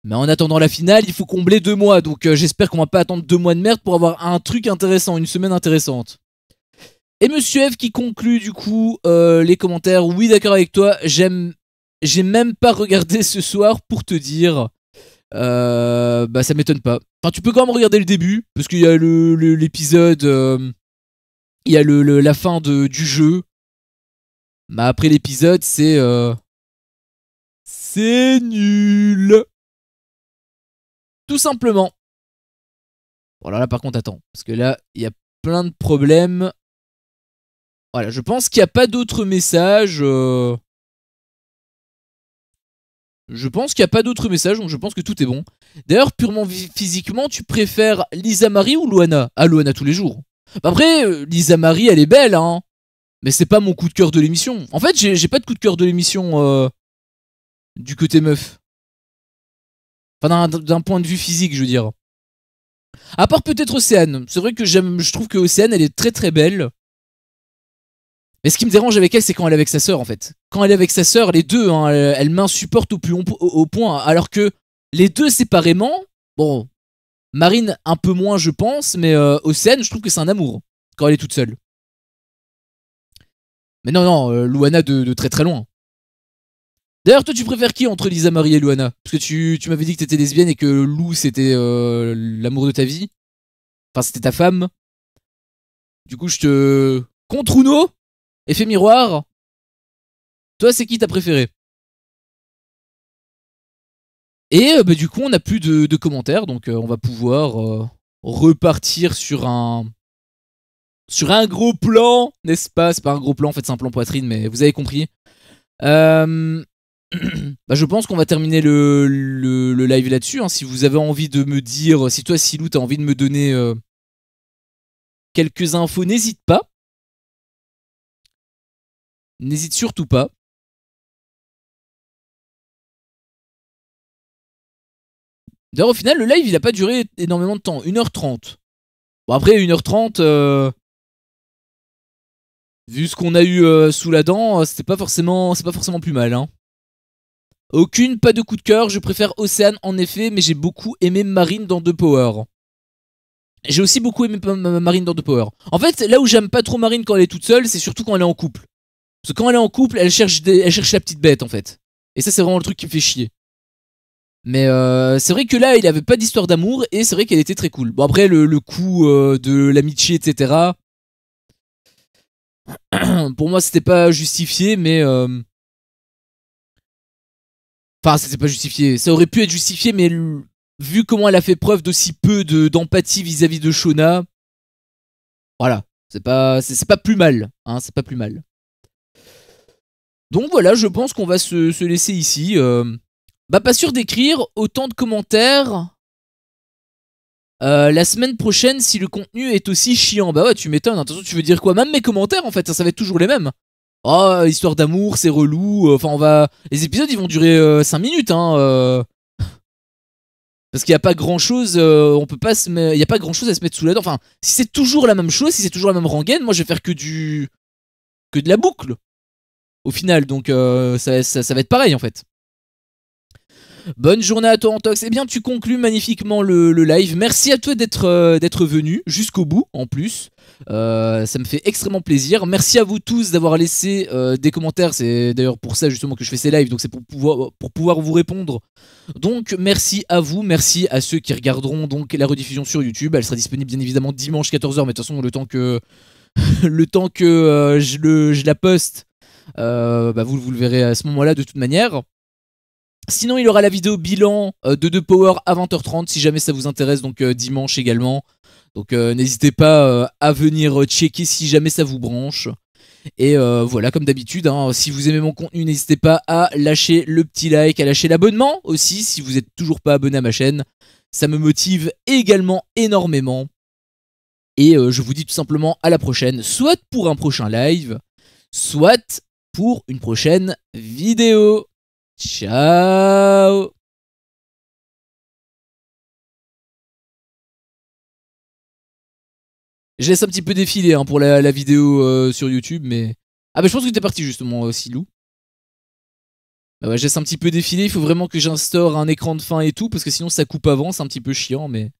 Mais en attendant la finale, il faut combler 2 mois. Donc j'espère qu'on va pas attendre 2 mois de merde pour avoir un truc intéressant, une semaine intéressante. Et Monsieur F qui conclut du coup les commentaires. Oui, d'accord avec toi, j'ai même pas regardé ce soir pour te dire. Bah ça m'étonne pas. Enfin, tu peux quand même regarder le début, parce qu'il y a l'épisode, il y a la fin du jeu. Bah après l'épisode, c'est nul. Tout simplement. Bon, alors là, par contre, attends. Parce que là, il y a plein de problèmes. Voilà, je pense qu'il n'y a pas d'autres messages. Je pense qu'il n'y a pas d'autres messages, donc je pense que tout est bon. D'ailleurs, purement physiquement, tu préfères Lisa Marie ou Luana? Ah, Luana tous les jours. Bah après, Lisa Marie, elle est belle, hein. Mais c'est pas mon coup de cœur de l'émission. En fait, j'ai pas de coup de cœur de l'émission du côté meuf. Enfin, d'un point de vue physique, je veux dire. À part peut-être Océane. C'est vrai que je trouve que Océane, elle est très très belle. Mais ce qui me dérange avec elle, c'est quand elle est avec sa sœur, en fait. Quand elle est avec sa sœur, les deux, hein, elle m'insupporte au point. Alors que les deux séparément, bon, Marine un peu moins, je pense, mais Océane, je trouve que c'est un amour quand elle est toute seule. Mais non, non, Luana de très très loin. D'ailleurs, toi, tu préfères qui entre Lisa Marie et Luana? Parce que tu m'avais dit que t'étais lesbienne et que Lou, c'était l'amour de ta vie. Enfin, c'était ta femme. Du coup, je te... Contre Uno? Effet miroir? Toi, c'est qui t'as préféré? Et bah, du coup, on n'a plus de commentaires, donc on va pouvoir repartir sur un gros plan, n'est-ce pas? C'est pas un gros plan, en fait, c'est un plan poitrine, mais vous avez compris. Bah, je pense qu'on va terminer le live là-dessus. Hein. Si vous avez envie de me dire, si toi, Silou, t'as envie de me donner quelques infos, n'hésite pas. N'hésite surtout pas. D'ailleurs, au final, le live, il a pas duré énormément de temps. 1h30. Bon, après, 1h30, vu ce qu'on a eu sous la dent, c'est pas forcément plus mal. Hein. Aucune, pas de coup de cœur. Je préfère Océane, en effet, mais j'ai beaucoup aimé Marine dans The Power. J'ai aussi beaucoup aimé Marine dans The Power. En fait, là où j'aime pas trop Marine quand elle est toute seule, c'est surtout quand elle est en couple. Parce que quand elle est en couple, elle cherche la petite bête, en fait. Et ça, c'est vraiment le truc qui me fait chier. Mais c'est vrai que là, il avait pas d'histoire d'amour et c'est vrai qu'elle était très cool. Bon, après, le coup de l'amitié, etc. Pour moi, c'était pas justifié, mais. Enfin, c'était pas justifié. Ça aurait pu être justifié, mais vu comment elle a fait preuve d'aussi peu d'empathie vis-à-vis de Shona, voilà. C'est pas plus mal. Hein, c'est pas plus mal. Donc voilà, je pense qu'on va se laisser ici. Bah, pas sûr d'écrire autant de commentaires la semaine prochaine si le contenu est aussi chiant. Bah ouais, tu m'étonnes. Attention, tu veux dire quoi? Même mes commentaires, en fait, ça va être toujours les mêmes. Oh, histoire d'amour, c'est relou. Enfin, on va. Les épisodes, ils vont durer 5 minutes, hein. Parce qu'il n'y a pas grand chose. On peut pas se. Il y a pas grand chose à se mettre sous la dent. Enfin, si c'est toujours la même chose, si c'est toujours la même rengaine, moi, je vais faire que de la boucle. Au final, donc ça va être pareil, en fait. Bonne journée à toi Antox. Eh bien tu conclus magnifiquement le live. Merci à toi d'être venu jusqu'au bout en plus. Ça me fait extrêmement plaisir. Merci à vous tous d'avoir laissé des commentaires. C'est d'ailleurs pour ça justement que je fais ces lives. Donc c'est pour pouvoir vous répondre. Donc merci à vous. Merci à ceux qui regarderont donc la rediffusion sur YouTube. Elle sera disponible bien évidemment dimanche 14h. Mais de toute façon le temps que, je la poste, bah vous le verrez à ce moment-là de toute manière. Sinon, il y aura la vidéo bilan de The Power à 20h30 si jamais ça vous intéresse, donc dimanche également. Donc n'hésitez pas à venir checker si jamais ça vous branche. Et voilà, comme d'habitude, hein, si vous aimez mon contenu, n'hésitez pas à lâcher le petit like, à lâcher l'abonnement aussi si vous n'êtes toujours pas abonné à ma chaîne. Ça me motive également énormément. Et je vous dis tout simplement à la prochaine, soit pour un prochain live, soit pour une prochaine vidéo. Ciao. Je laisse un petit peu défiler hein, pour la vidéo sur YouTube, mais... Ah bah je pense que t'es parti justement, Silou. Bah ouais, je laisse un petit peu défiler, il faut vraiment que j'instaure un écran de fin et tout, parce que sinon ça coupe avant, c'est un petit peu chiant, mais...